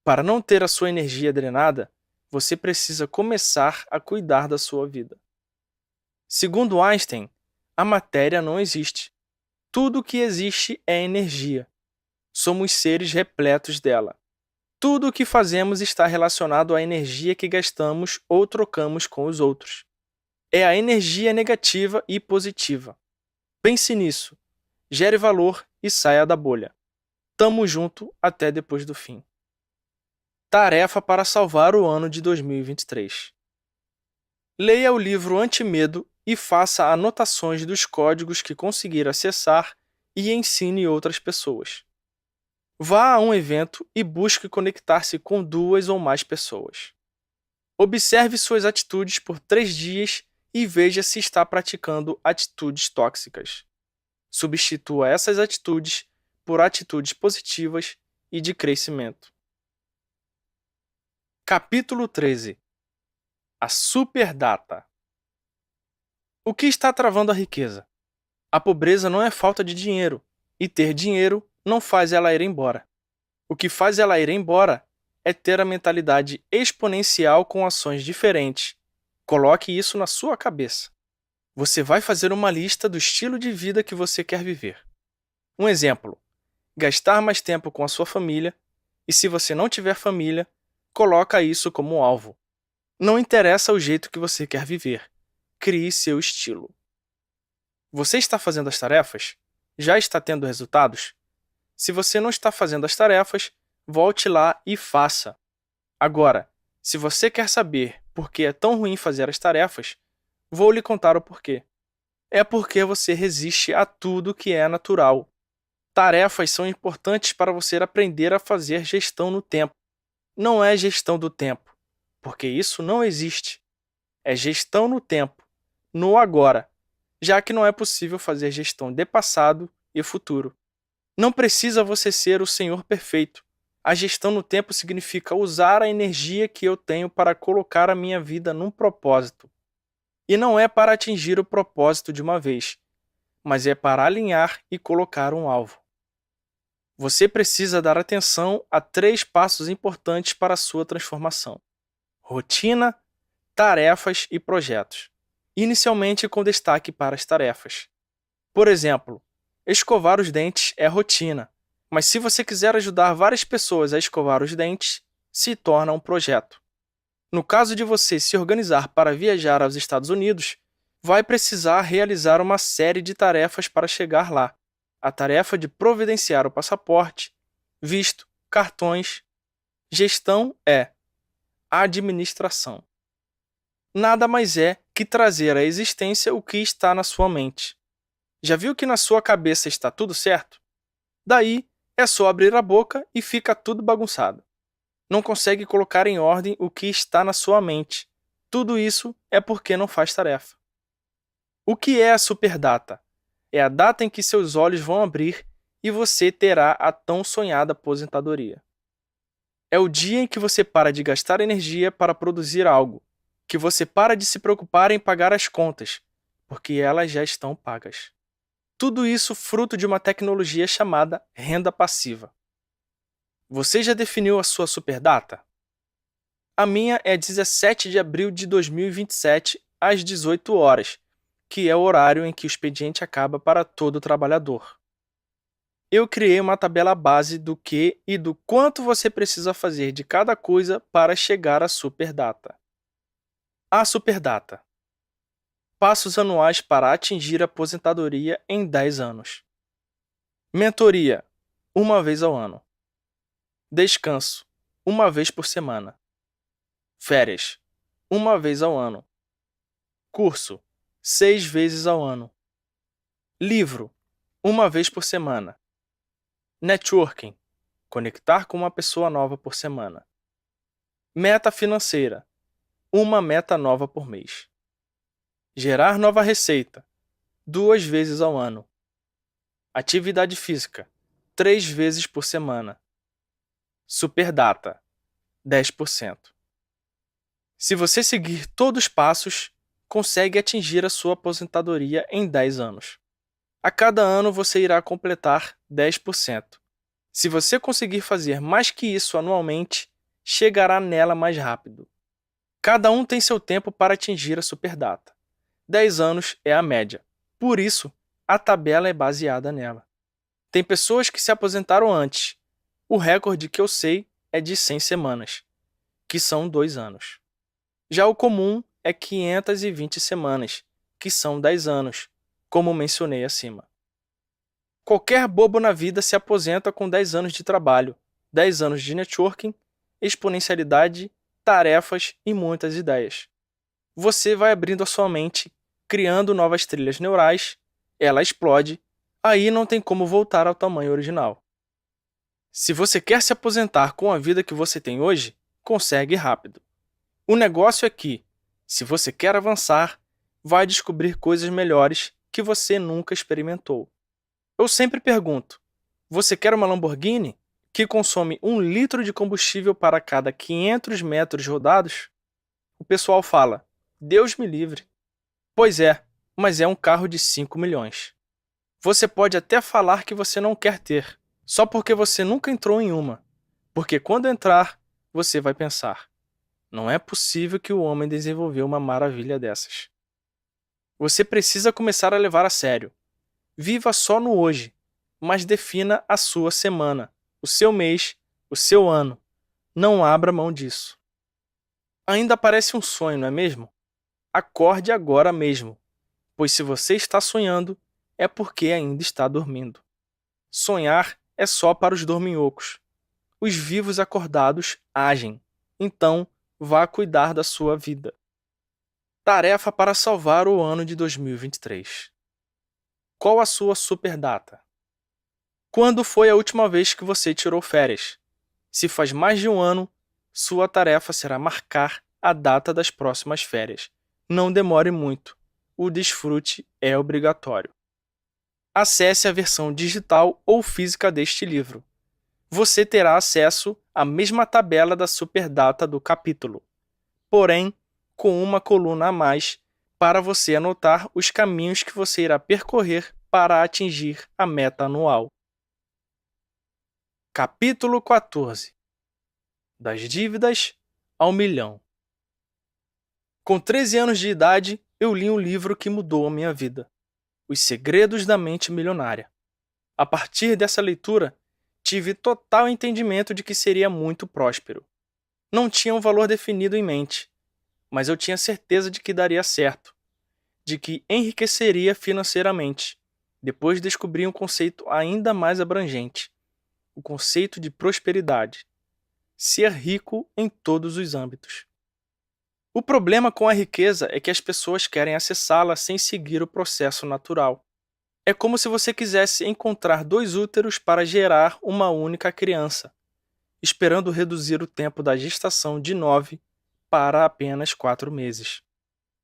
Speaker 2: para não ter a sua energia drenada, você precisa começar a cuidar da sua vida. Segundo Einstein, a matéria não existe. Tudo o que existe é energia. Somos seres repletos dela. Tudo o que fazemos está relacionado à energia que gastamos ou trocamos com os outros. É a energia negativa e positiva. Pense nisso. Gere valor e saia da bolha. Tamo junto até depois do fim. Tarefa para salvar o ano de 2023. Leia o livro Antimedo e faça anotações dos códigos que conseguir acessar e ensine outras pessoas. Vá a um evento e busque conectar-se com 2 ou mais pessoas. Observe suas atitudes por 3 dias e veja se está praticando atitudes tóxicas. Substitua essas atitudes por atitudes positivas e de crescimento. Capítulo 13. A superdata. O que está travando a riqueza? A pobreza não é falta de dinheiro, e ter dinheiro não faz ela ir embora. O que faz ela ir embora é ter a mentalidade exponencial com ações diferentes. Coloque isso na sua cabeça. Você vai fazer uma lista do estilo de vida que você quer viver. Um exemplo: gastar mais tempo com a sua família, e se você não tiver família, coloca isso como alvo. Não interessa o jeito que você quer viver. Crie seu estilo. Você está fazendo as tarefas? Já está tendo resultados? Se você não está fazendo as tarefas, volte lá e faça. Agora, se você quer saber por que é tão ruim fazer as tarefas, vou lhe contar o porquê. É porque você resiste a tudo que é natural. Tarefas são importantes para você aprender a fazer gestão no tempo. Não é gestão do tempo, porque isso não existe. É gestão no tempo, no agora, já que não é possível fazer gestão de passado e futuro. Não precisa você ser o senhor perfeito. A gestão no tempo significa usar a energia que eu tenho para colocar a minha vida num propósito. E não é para atingir o propósito de uma vez, mas é para alinhar e colocar um alvo. Você precisa dar atenção a 3 passos importantes para a sua transformação: rotina, tarefas e projetos. Inicialmente com destaque para as tarefas. Por exemplo, escovar os dentes é rotina, mas se você quiser ajudar várias pessoas a escovar os dentes, se torna um projeto. No caso de você se organizar para viajar aos Estados Unidos, vai precisar realizar uma série de tarefas para chegar lá. A tarefa de providenciar o passaporte, visto, cartões. Gestão é administração. Nada mais é que trazer à existência o que está na sua mente. Já viu que na sua cabeça está tudo certo? Daí é só abrir a boca e fica tudo bagunçado. Não consegue colocar em ordem o que está na sua mente. Tudo isso é porque não faz tarefa. O que é a superdata? É a data em que seus olhos vão abrir e você terá a tão sonhada aposentadoria. É o dia em que você para de gastar energia para produzir algo que você para de se preocupar em pagar as contas, porque elas já estão pagas. Tudo isso fruto de uma tecnologia chamada renda passiva. Você já definiu a sua superdata? A minha é 17 de abril de 2027, às 18 horas, que é o horário em que o expediente acaba para todo trabalhador. Eu criei uma tabela base do que e do quanto você precisa fazer de cada coisa para chegar à superdata. A superdata. Passos anuais para atingir a aposentadoria em 10 anos. Mentoria, uma vez ao ano. Descanso, uma vez por semana. Férias, uma vez ao ano. Curso, 6 vezes ao ano. Livro, uma vez por semana. Networking, conectar com uma pessoa nova por semana. Meta financeira, uma meta nova por mês. Gerar nova receita, 2 vezes ao ano. Atividade física, 3 vezes por semana. Superdata, 10%. Se você seguir todos os passos, consegue atingir a sua aposentadoria em 10 anos. A cada ano você irá completar 10%. Se você conseguir fazer mais que isso anualmente, chegará nela mais rápido. Cada um tem seu tempo para atingir a superdata. 10 anos é a média. Por isso, a tabela é baseada nela. Tem pessoas que se aposentaram antes. O recorde que eu sei é de 100 semanas, que são 2 anos. Já o comum é 520 semanas, que são 10 anos, como mencionei acima. Qualquer bobo na vida se aposenta com 10 anos de trabalho, 10 anos de networking, exponencialidade, tarefas e muitas ideias. Você vai abrindo a sua mente, criando novas trilhas neurais, ela explode, aí não tem como voltar ao tamanho original. Se você quer se aposentar com a vida que você tem hoje, consegue rápido. O negócio é que, se você quer avançar, vai descobrir coisas melhores que você nunca experimentou. Eu sempre pergunto, você quer uma Lamborghini que consome 1 litro de combustível para cada 500 metros rodados? O pessoal fala, Deus me livre. Pois é, mas é um carro de 5 milhões. Você pode até falar que você não quer ter, só porque você nunca entrou em uma. Porque quando entrar, você vai pensar, não é possível que o homem desenvolveu uma maravilha dessas. Você precisa começar a levar a sério. Viva só no hoje, mas defina a sua semana, o seu mês, o seu ano. Não abra mão disso. Ainda parece um sonho, não é mesmo? Acorde agora mesmo, pois se você está sonhando, é porque ainda está dormindo. Sonhar é só para os dorminhocos. Os vivos acordados agem. Então, vá cuidar da sua vida. Tarefa para salvar o ano de 2023. Qual a sua superdata? Quando foi a última vez que você tirou férias? Se faz mais de um ano, sua tarefa será marcar a data das próximas férias. Não demore muito. O desfrute é obrigatório. Acesse a versão digital ou física deste livro. Você terá acesso à mesma tabela da superdata do capítulo, porém com uma coluna a mais para você anotar os caminhos que você irá percorrer para atingir a meta anual. Capítulo 14. Das dívidas ao milhão. Com 13 anos de idade, eu li um livro que mudou a minha vida. Os Segredos da Mente Milionária. A partir dessa leitura, tive total entendimento de que seria muito próspero. Não tinha um valor definido em mente, mas eu tinha certeza de que daria certo, de que enriqueceria financeiramente. Depois descobri um conceito ainda mais abrangente, o conceito de prosperidade. Ser rico em todos os âmbitos. O problema com a riqueza é que as pessoas querem acessá-la sem seguir o processo natural. É como se você quisesse encontrar 2 úteros para gerar uma única criança, esperando reduzir o tempo da gestação de 9 para apenas 4 meses.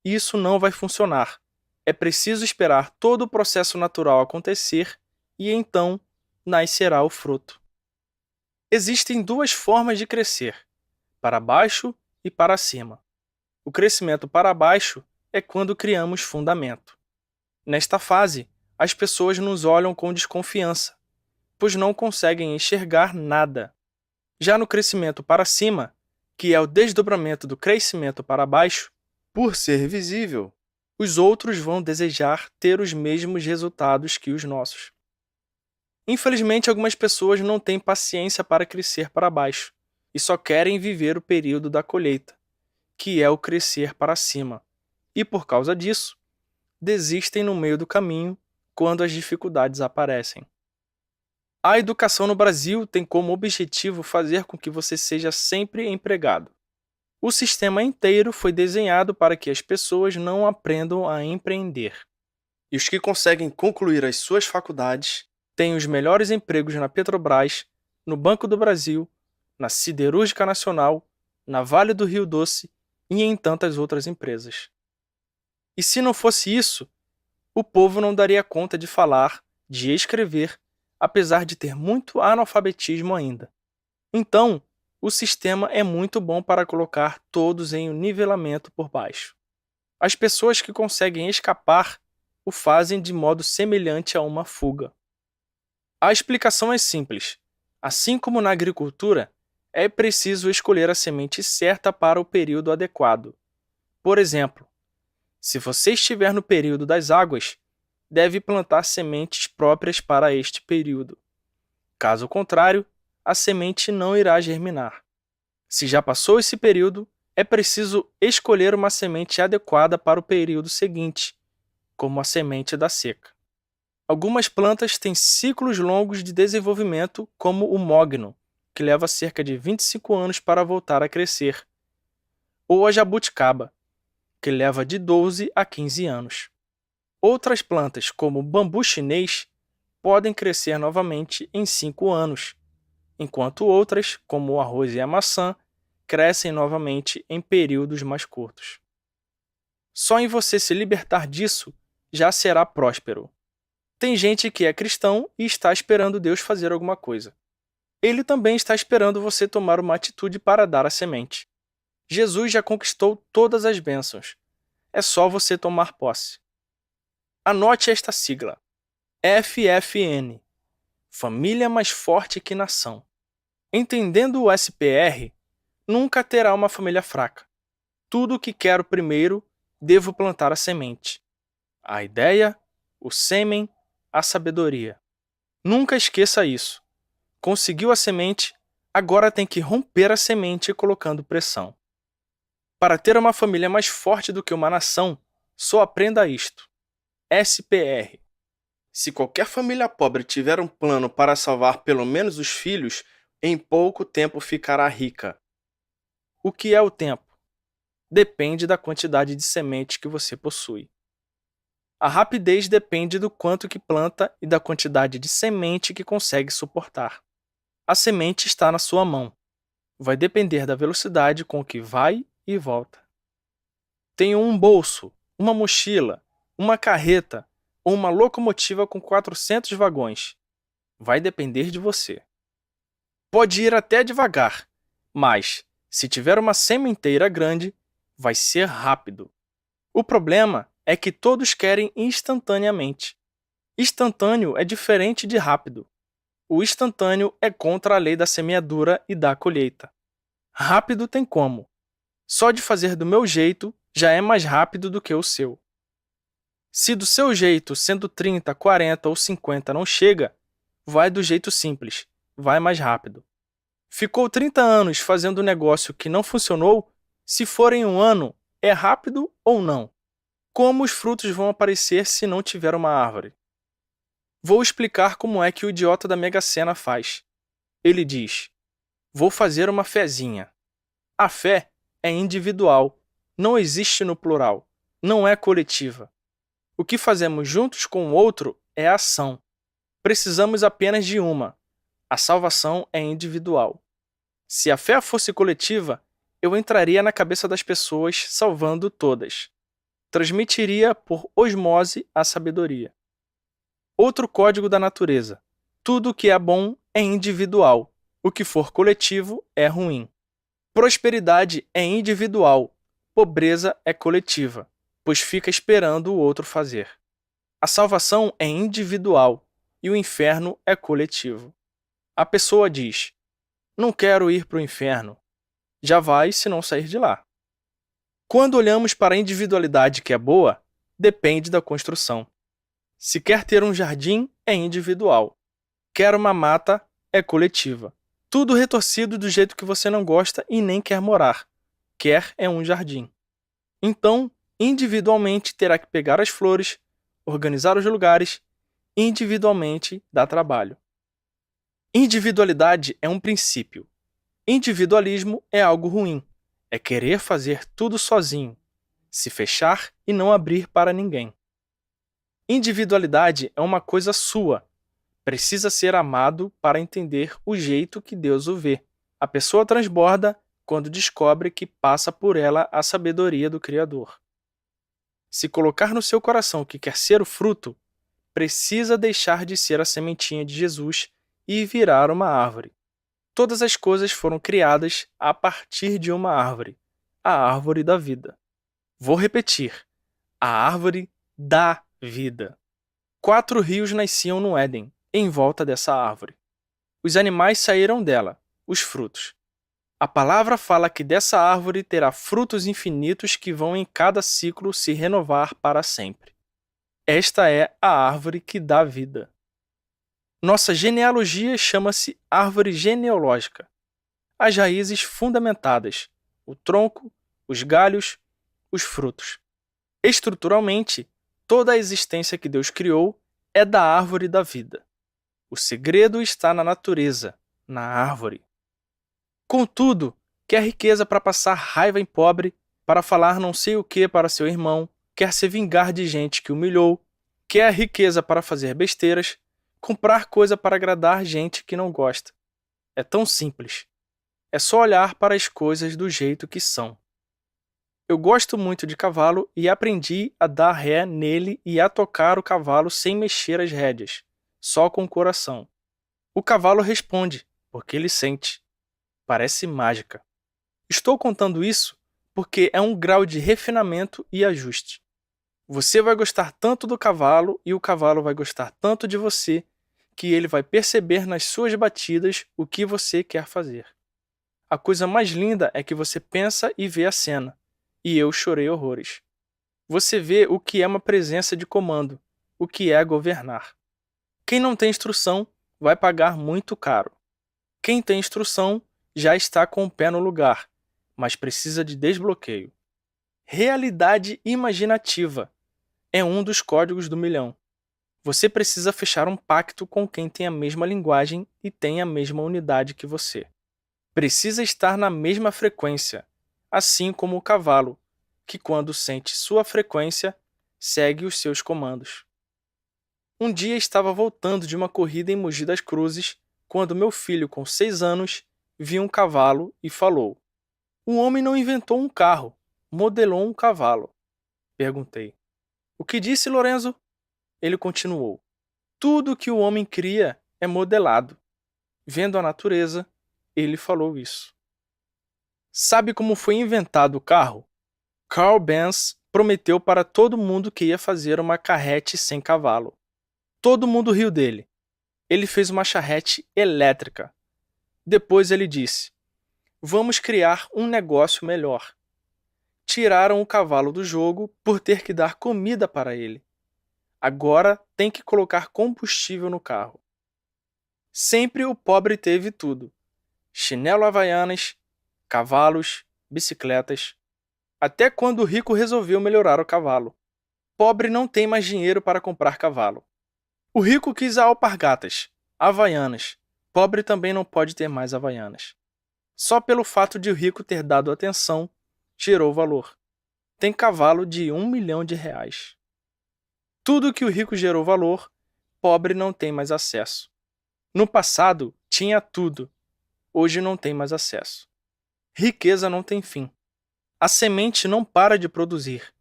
Speaker 2: Isso não vai funcionar. É preciso esperar todo o processo natural acontecer e então nascerá o fruto. Existem 2 formas de crescer, para baixo e para cima. O crescimento para baixo é quando criamos fundamento. Nesta fase, as pessoas nos olham com desconfiança, pois não conseguem enxergar nada. Já no crescimento para cima, que é o desdobramento do crescimento para baixo, por ser visível, os outros vão desejar ter os mesmos resultados que os nossos. Infelizmente, algumas pessoas não têm paciência para crescer para baixo e só querem viver o período da colheita, que é o crescer para cima, e por causa disso, desistem no meio do caminho quando as dificuldades aparecem. A educação no Brasil tem como objetivo fazer com que você seja sempre empregado. O sistema inteiro foi desenhado para que as pessoas não aprendam a empreender. E os que conseguem concluir as suas faculdades têm os melhores empregos na Petrobras, no Banco do Brasil, na Siderúrgica Nacional, na Vale do Rio Doce e em tantas outras empresas. E se não fosse isso, o povo não daria conta de falar, de escrever, apesar de ter muito analfabetismo ainda. Então, o sistema é muito bom para colocar todos em um nivelamento por baixo. As pessoas que conseguem escapar o fazem de modo semelhante a uma fuga. A explicação é simples. Assim como na agricultura, é preciso escolher a semente certa para o período adequado. Por exemplo, se você estiver no período das águas, deve plantar sementes próprias para este período. Caso contrário, a semente não irá germinar. Se já passou esse período, é preciso escolher uma semente adequada para o período seguinte, como a semente da seca. Algumas plantas têm ciclos longos de desenvolvimento, como o mogno, que leva cerca de 25 anos para voltar a crescer, ou a jabuticaba, que leva de 12 a 15 anos. Outras plantas, como o bambu chinês, podem crescer novamente em 5 anos, enquanto outras, como o arroz e a maçã, crescem novamente em períodos mais curtos. Só em você se libertar disso, já será próspero. Tem gente que é cristão e está esperando Deus fazer alguma coisa. Ele também está esperando você tomar uma atitude para dar a semente. Jesus já conquistou todas as bênçãos. É só você tomar posse. Anote esta sigla. FFN. Família mais forte que nação. Entendendo o SPR, nunca terá uma família fraca. Tudo o que quero primeiro, devo plantar a semente. A ideia, o sêmen, a sabedoria. Nunca esqueça isso. Conseguiu a semente, agora tem que romper a semente colocando pressão. Para ter uma família mais forte do que uma nação, só aprenda isto. SPR. Se qualquer família pobre tiver um plano para salvar pelo menos os filhos, em pouco tempo ficará rica. O que é o tempo? Depende da quantidade de semente que você possui. A rapidez depende do quanto que planta e da quantidade de semente que consegue suportar. A semente está na sua mão. Vai depender da velocidade com que vai e volta. Tenho um bolso, uma mochila, uma carreta ou uma locomotiva com 400 vagões. Vai depender de você. Pode ir até devagar, mas, se tiver uma sementeira grande, vai ser rápido. O problema é que todos querem instantaneamente. Instantâneo é diferente de rápido. O instantâneo é contra a lei da semeadura e da colheita. Rápido tem como. Só de fazer do meu jeito já é mais rápido do que o seu. Se do seu jeito, sendo 30, 40 ou 50 não chega, vai do jeito simples, vai mais rápido. Ficou 30 anos fazendo um negócio que não funcionou, se for em um ano, é rápido ou não? Como os frutos vão aparecer se não tiver uma árvore? Vou explicar como é que o idiota da Mega Sena faz. Ele diz: vou fazer uma fezinha. A fé é individual, não existe no plural, não é coletiva. O que fazemos juntos com o outro é ação. Precisamos apenas de uma. A salvação é individual. Se a fé fosse coletiva, eu entraria na cabeça das pessoas salvando todas. Transmitiria por osmose a sabedoria. Outro código da natureza. Tudo o que é bom é individual. O que for coletivo é ruim. Prosperidade é individual. Pobreza é coletiva, pois fica esperando o outro fazer. A salvação é individual e o inferno é coletivo. A pessoa diz: não quero ir para o inferno. Já vai se não sair de lá. Quando olhamos para a individualidade que é boa, depende da construção. Se quer ter um jardim, é individual. Quer uma mata, é coletiva. Tudo retorcido do jeito que você não gosta e nem quer morar. Quer é um jardim. Então, individualmente terá que pegar as flores, organizar os lugares, individualmente dá trabalho. Individualidade é um princípio. Individualismo é algo ruim. É querer fazer tudo sozinho, se fechar e não abrir para ninguém. Individualidade é uma coisa sua. Precisa ser amado para entender o jeito que Deus o vê. A pessoa transborda quando descobre que passa por ela a sabedoria do Criador. Se colocar no seu coração que quer ser o fruto, precisa deixar de ser a sementinha de Jesus e virar uma árvore. Todas as coisas foram criadas a partir de uma árvore, a árvore da vida. Vou repetir, a árvore da vida. 4 rios nasciam no Éden, em volta dessa árvore. Os animais saíram dela, os frutos. A palavra fala que dessa árvore terá frutos infinitos que vão em cada ciclo se renovar para sempre. Esta é a árvore que dá vida. Nossa genealogia chama-se árvore genealógica. As raízes fundamentadas, o tronco, os galhos, os frutos. Estruturalmente, toda a existência que Deus criou é da árvore da vida. O segredo está na natureza, na árvore. Contudo, quer riqueza para passar raiva em pobre, para falar não sei o que para seu irmão, quer se vingar de gente que humilhou, quer riqueza para fazer besteiras, comprar coisa para agradar gente que não gosta. É tão simples. É só olhar para as coisas do jeito que são. Eu gosto muito de cavalo e aprendi a dar ré nele e a tocar o cavalo sem mexer as rédeas, só com o coração. O cavalo responde, porque ele sente. Parece mágica. Estou contando isso porque é um grau de refinamento e ajuste. Você vai gostar tanto do cavalo e o cavalo vai gostar tanto de você que ele vai perceber nas suas batidas o que você quer fazer. A coisa mais linda é que você pensa e vê a cena, e eu chorei horrores. Você vê o que é uma presença de comando, o que é governar. Quem não tem instrução vai pagar muito caro. Quem tem instrução já está com o pé no lugar, mas precisa de desbloqueio. Realidade imaginativa é um dos códigos do milhão. Você precisa fechar um pacto com quem tem a mesma linguagem e tem a mesma unidade que você. Precisa estar na mesma frequência, assim como o cavalo, que quando sente sua frequência, segue os seus comandos. Um dia estava voltando de uma corrida em Mogi das Cruzes, quando meu filho, com 6 anos, viu um cavalo e falou: "O homem não inventou um carro, modelou um cavalo." Perguntei: "O que disse, Lorenzo?" Ele continuou: "Tudo que o homem cria é modelado." Vendo a natureza, ele falou isso. Sabe como foi inventado o carro? Carl Benz prometeu para todo mundo que ia fazer uma carrete sem cavalo. Todo mundo riu dele. Ele fez uma charrete elétrica. Depois ele disse: "Vamos criar um negócio melhor." Tiraram o cavalo do jogo por ter que dar comida para ele. Agora tem que colocar combustível no carro. Sempre o pobre teve tudo: chinelo havaianas, cavalos, bicicletas. Até quando o rico resolveu melhorar o cavalo. Pobre não tem mais dinheiro para comprar cavalo. O rico quis alpargatas, havaianas. Pobre também não pode ter mais havaianas. Só pelo fato de o rico ter dado atenção, gerou valor. Tem cavalo de R$ 1 milhão. Tudo que o rico gerou valor, pobre não tem mais acesso. No passado, tinha tudo. Hoje não tem mais acesso. Riqueza não tem fim. A semente não para de produzir.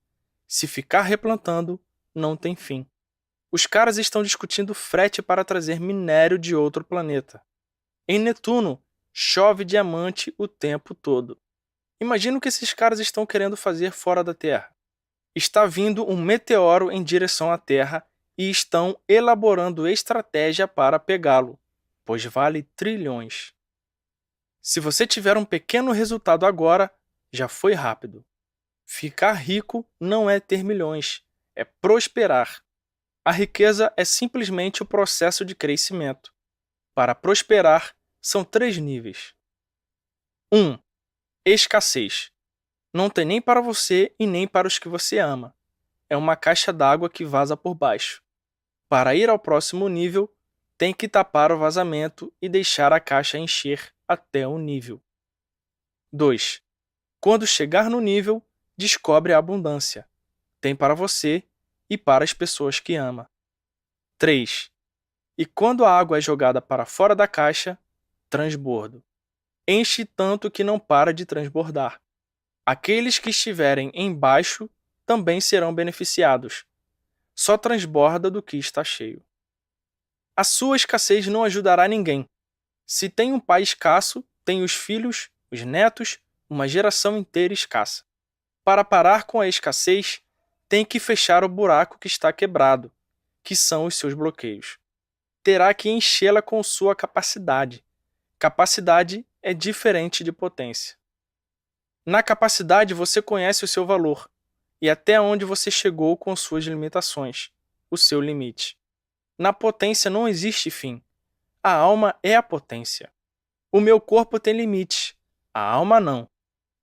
Speaker 2: Se ficar replantando, não tem fim. Os caras estão discutindo frete para trazer minério de outro planeta. Em Netuno, chove diamante o tempo todo. Imagina o que esses caras estão querendo fazer fora da Terra. Está vindo um meteoro em direção à Terra e estão elaborando estratégia para pegá-lo, pois vale trilhões. Se você tiver um pequeno resultado agora, já foi rápido. Ficar rico não é ter milhões, é prosperar. A riqueza é simplesmente o processo de crescimento. Para prosperar, são 3 níveis. 1. Escassez. Não tem nem para você e nem para os que você ama. É uma caixa d'água que vaza por baixo. Para ir ao próximo nível, tem que tapar o vazamento e deixar a caixa encher até o nível. 2. Quando chegar no nível, descobre a abundância. Tem para você e para as pessoas que ama. 3. E quando a água é jogada para fora da caixa, transbordo. Enche tanto que não para de transbordar. Aqueles que estiverem embaixo também serão beneficiados. Só transborda do que está cheio. A sua escassez não ajudará ninguém. Se tem um pai escasso, tem os filhos, os netos, uma geração inteira escassa. Para parar com a escassez, tem que fechar o buraco que está quebrado, que são os seus bloqueios. Terá que enchê-la com sua capacidade. Capacidade é diferente de potência. Na capacidade você conhece o seu valor e até onde você chegou com suas limitações, o seu limite. Na potência não existe fim. A alma é a potência. O meu corpo tem limite, a alma não.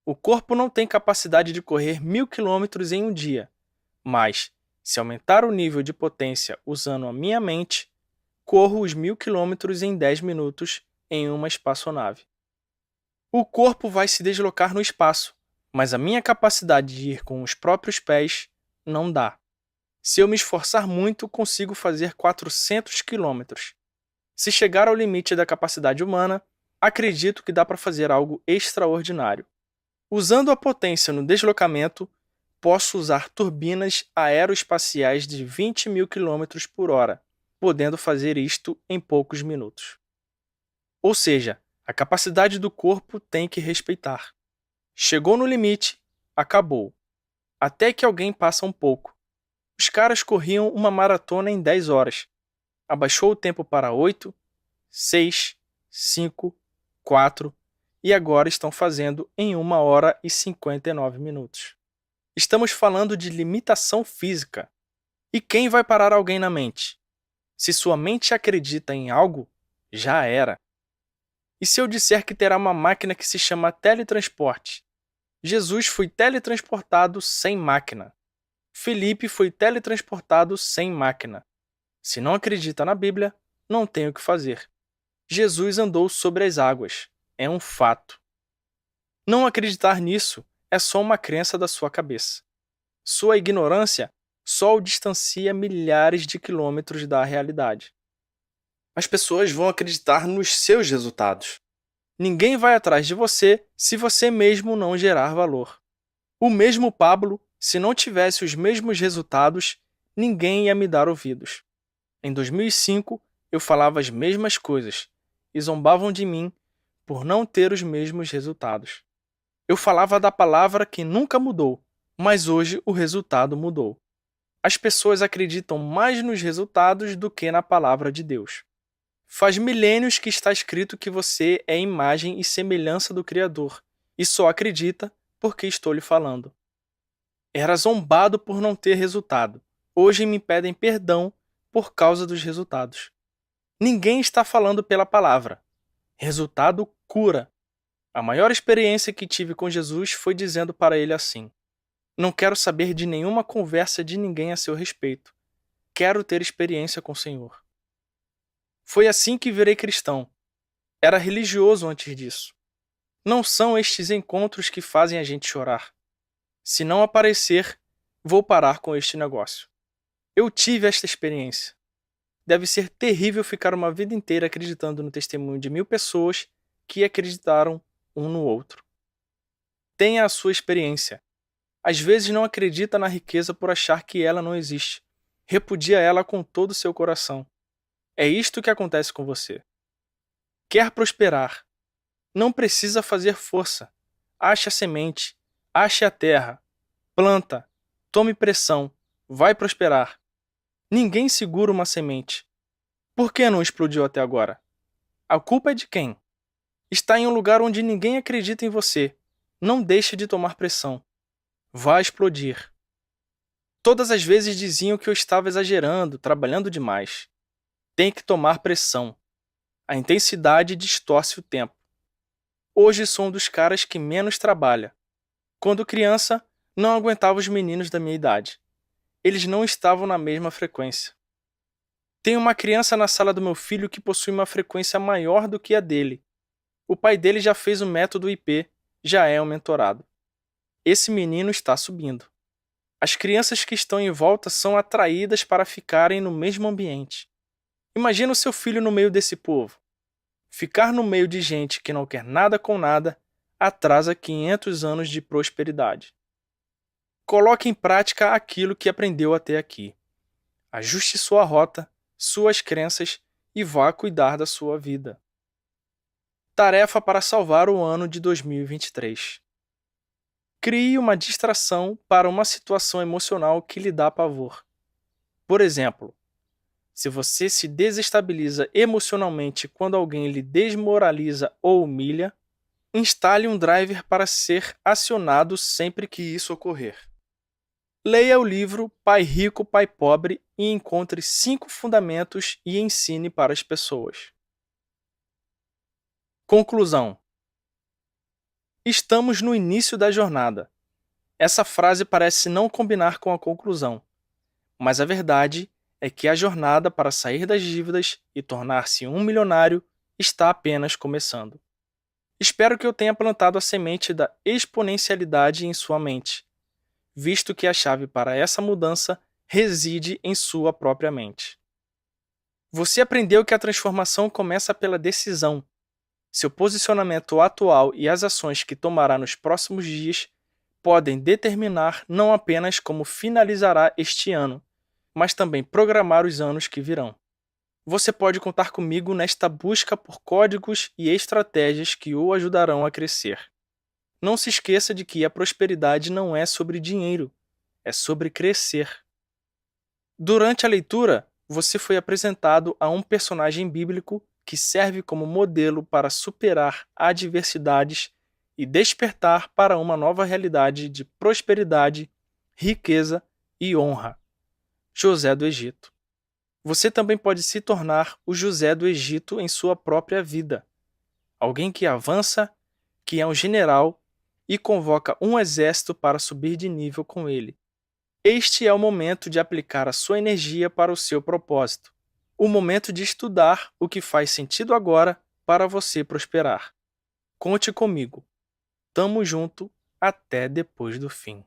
Speaker 2: O corpo não tem capacidade de correr 1000 quilômetros em um dia, mas, se aumentar o nível de potência usando a minha mente, corro os 1000 quilômetros em 10 minutos em uma espaçonave. O corpo vai se deslocar no espaço, mas a minha capacidade de ir com os próprios pés não dá. Se eu me esforçar muito, consigo fazer 400 quilômetros. Se chegar ao limite da capacidade humana, acredito que dá para fazer algo extraordinário. Usando a potência no deslocamento, posso usar turbinas aeroespaciais de 20.000 km por hora, podendo fazer isto em poucos minutos. Ou seja, a capacidade do corpo tem que respeitar. Chegou no limite, acabou. Até que alguém passa um pouco. Os caras corriam uma maratona em 10 horas. Abaixou o tempo para 8, 6, 5, 4 e agora estão fazendo em 1 hora e 59 minutos. Estamos falando de limitação física. E quem vai parar alguém na mente? Se sua mente acredita em algo, já era. E se eu disser que terá uma máquina que se chama teletransporte? Jesus foi teletransportado sem máquina. Felipe foi teletransportado sem máquina. Se não acredita na Bíblia, não tem o que fazer. Jesus andou sobre as águas. É um fato. Não acreditar nisso é só uma crença da sua cabeça. Sua ignorância só o distancia milhares de quilômetros da realidade. As pessoas vão acreditar nos seus resultados. Ninguém vai atrás de você se você mesmo não gerar valor. O mesmo Pablo, se não tivesse os mesmos resultados, ninguém ia me dar ouvidos. Em 2005, eu falava as mesmas coisas e zombavam de mim por não ter os mesmos resultados. Eu falava da palavra que nunca mudou, mas hoje o resultado mudou. As pessoas acreditam mais nos resultados do que na palavra de Deus. Faz milênios que está escrito que você é imagem e semelhança do Criador, e só acredita porque estou lhe falando. Era zombado por não ter resultado. Hoje me pedem perdão por causa dos resultados. Ninguém está falando pela palavra. Resultado cura. A maior experiência que tive com Jesus foi dizendo para ele assim: não quero saber de nenhuma conversa de ninguém a seu respeito. Quero ter experiência com o Senhor. Foi assim que virei cristão. Era religioso antes disso. Não são estes encontros que fazem a gente chorar. Se não aparecer, vou parar com este negócio. Eu tive esta experiência. Deve ser terrível ficar uma vida inteira acreditando no testemunho de 1000 pessoas que acreditaram um no outro. Tenha a sua experiência. Às vezes não acredita na riqueza por achar que ela não existe. Repudia ela com todo o seu coração. É isto que acontece com você. Quer prosperar. Não precisa fazer força. ache a semente, ache a terra, planta, tome pressão, vai prosperar. Ninguém segura uma semente. Por que não explodiu até agora? A culpa é de quem? Está em um lugar onde ninguém acredita em você. Não deixe de tomar pressão. Vai explodir. Todas as vezes diziam que eu estava exagerando, trabalhando demais. Tem que tomar pressão. A intensidade distorce o tempo. Hoje sou um dos caras que menos trabalha. Quando criança, não aguentava os meninos da minha idade. Eles não estavam na mesma frequência. Tem uma criança na sala do meu filho que possui uma frequência maior do que a dele. O pai dele já fez o método IP, já é um mentorado. Esse menino está subindo. As crianças que estão em volta são atraídas para ficarem no mesmo ambiente. Imagina o seu filho no meio desse povo. Ficar no meio de gente que não quer nada com nada atrasa 500 anos de prosperidade. Coloque em prática aquilo que aprendeu até aqui. Ajuste sua rota, suas crenças e vá cuidar da sua vida. Tarefa para salvar o ano de 2023. Crie uma distração para uma situação emocional que lhe dá pavor. Por exemplo, se você se desestabiliza emocionalmente quando alguém lhe desmoraliza ou humilha, instale um driver para ser acionado sempre que isso ocorrer. Leia o livro Pai Rico, Pai Pobre e encontre 5 fundamentos e ensine para as pessoas. Conclusão. Estamos no início da jornada. Essa frase parece não combinar com a conclusão, mas a verdade é que a jornada para sair das dívidas e tornar-se um milionário está apenas começando. Espero que eu tenha plantado a semente da exponencialidade em sua mente, visto que a chave para essa mudança reside em sua própria mente. Você aprendeu que a transformação começa pela decisão. Seu posicionamento atual e as ações que tomará nos próximos dias podem determinar não apenas como finalizará este ano, mas também programar os anos que virão. Você pode contar comigo nesta busca por códigos e estratégias que o ajudarão a crescer. Não se esqueça de que a prosperidade não é sobre dinheiro, é sobre crescer. Durante a leitura, você foi apresentado a um personagem bíblico que serve como modelo para superar adversidades e despertar para uma nova realidade de prosperidade, riqueza e honra. José do Egito. Você também pode se tornar o José do Egito em sua própria vida. Alguém que avança, que é um general e convoca um exército para subir de nível com ele. Este é o momento de aplicar a sua energia para o seu propósito. O momento de estudar o que faz sentido agora para você prosperar. Conte comigo. Tamo junto até depois do fim.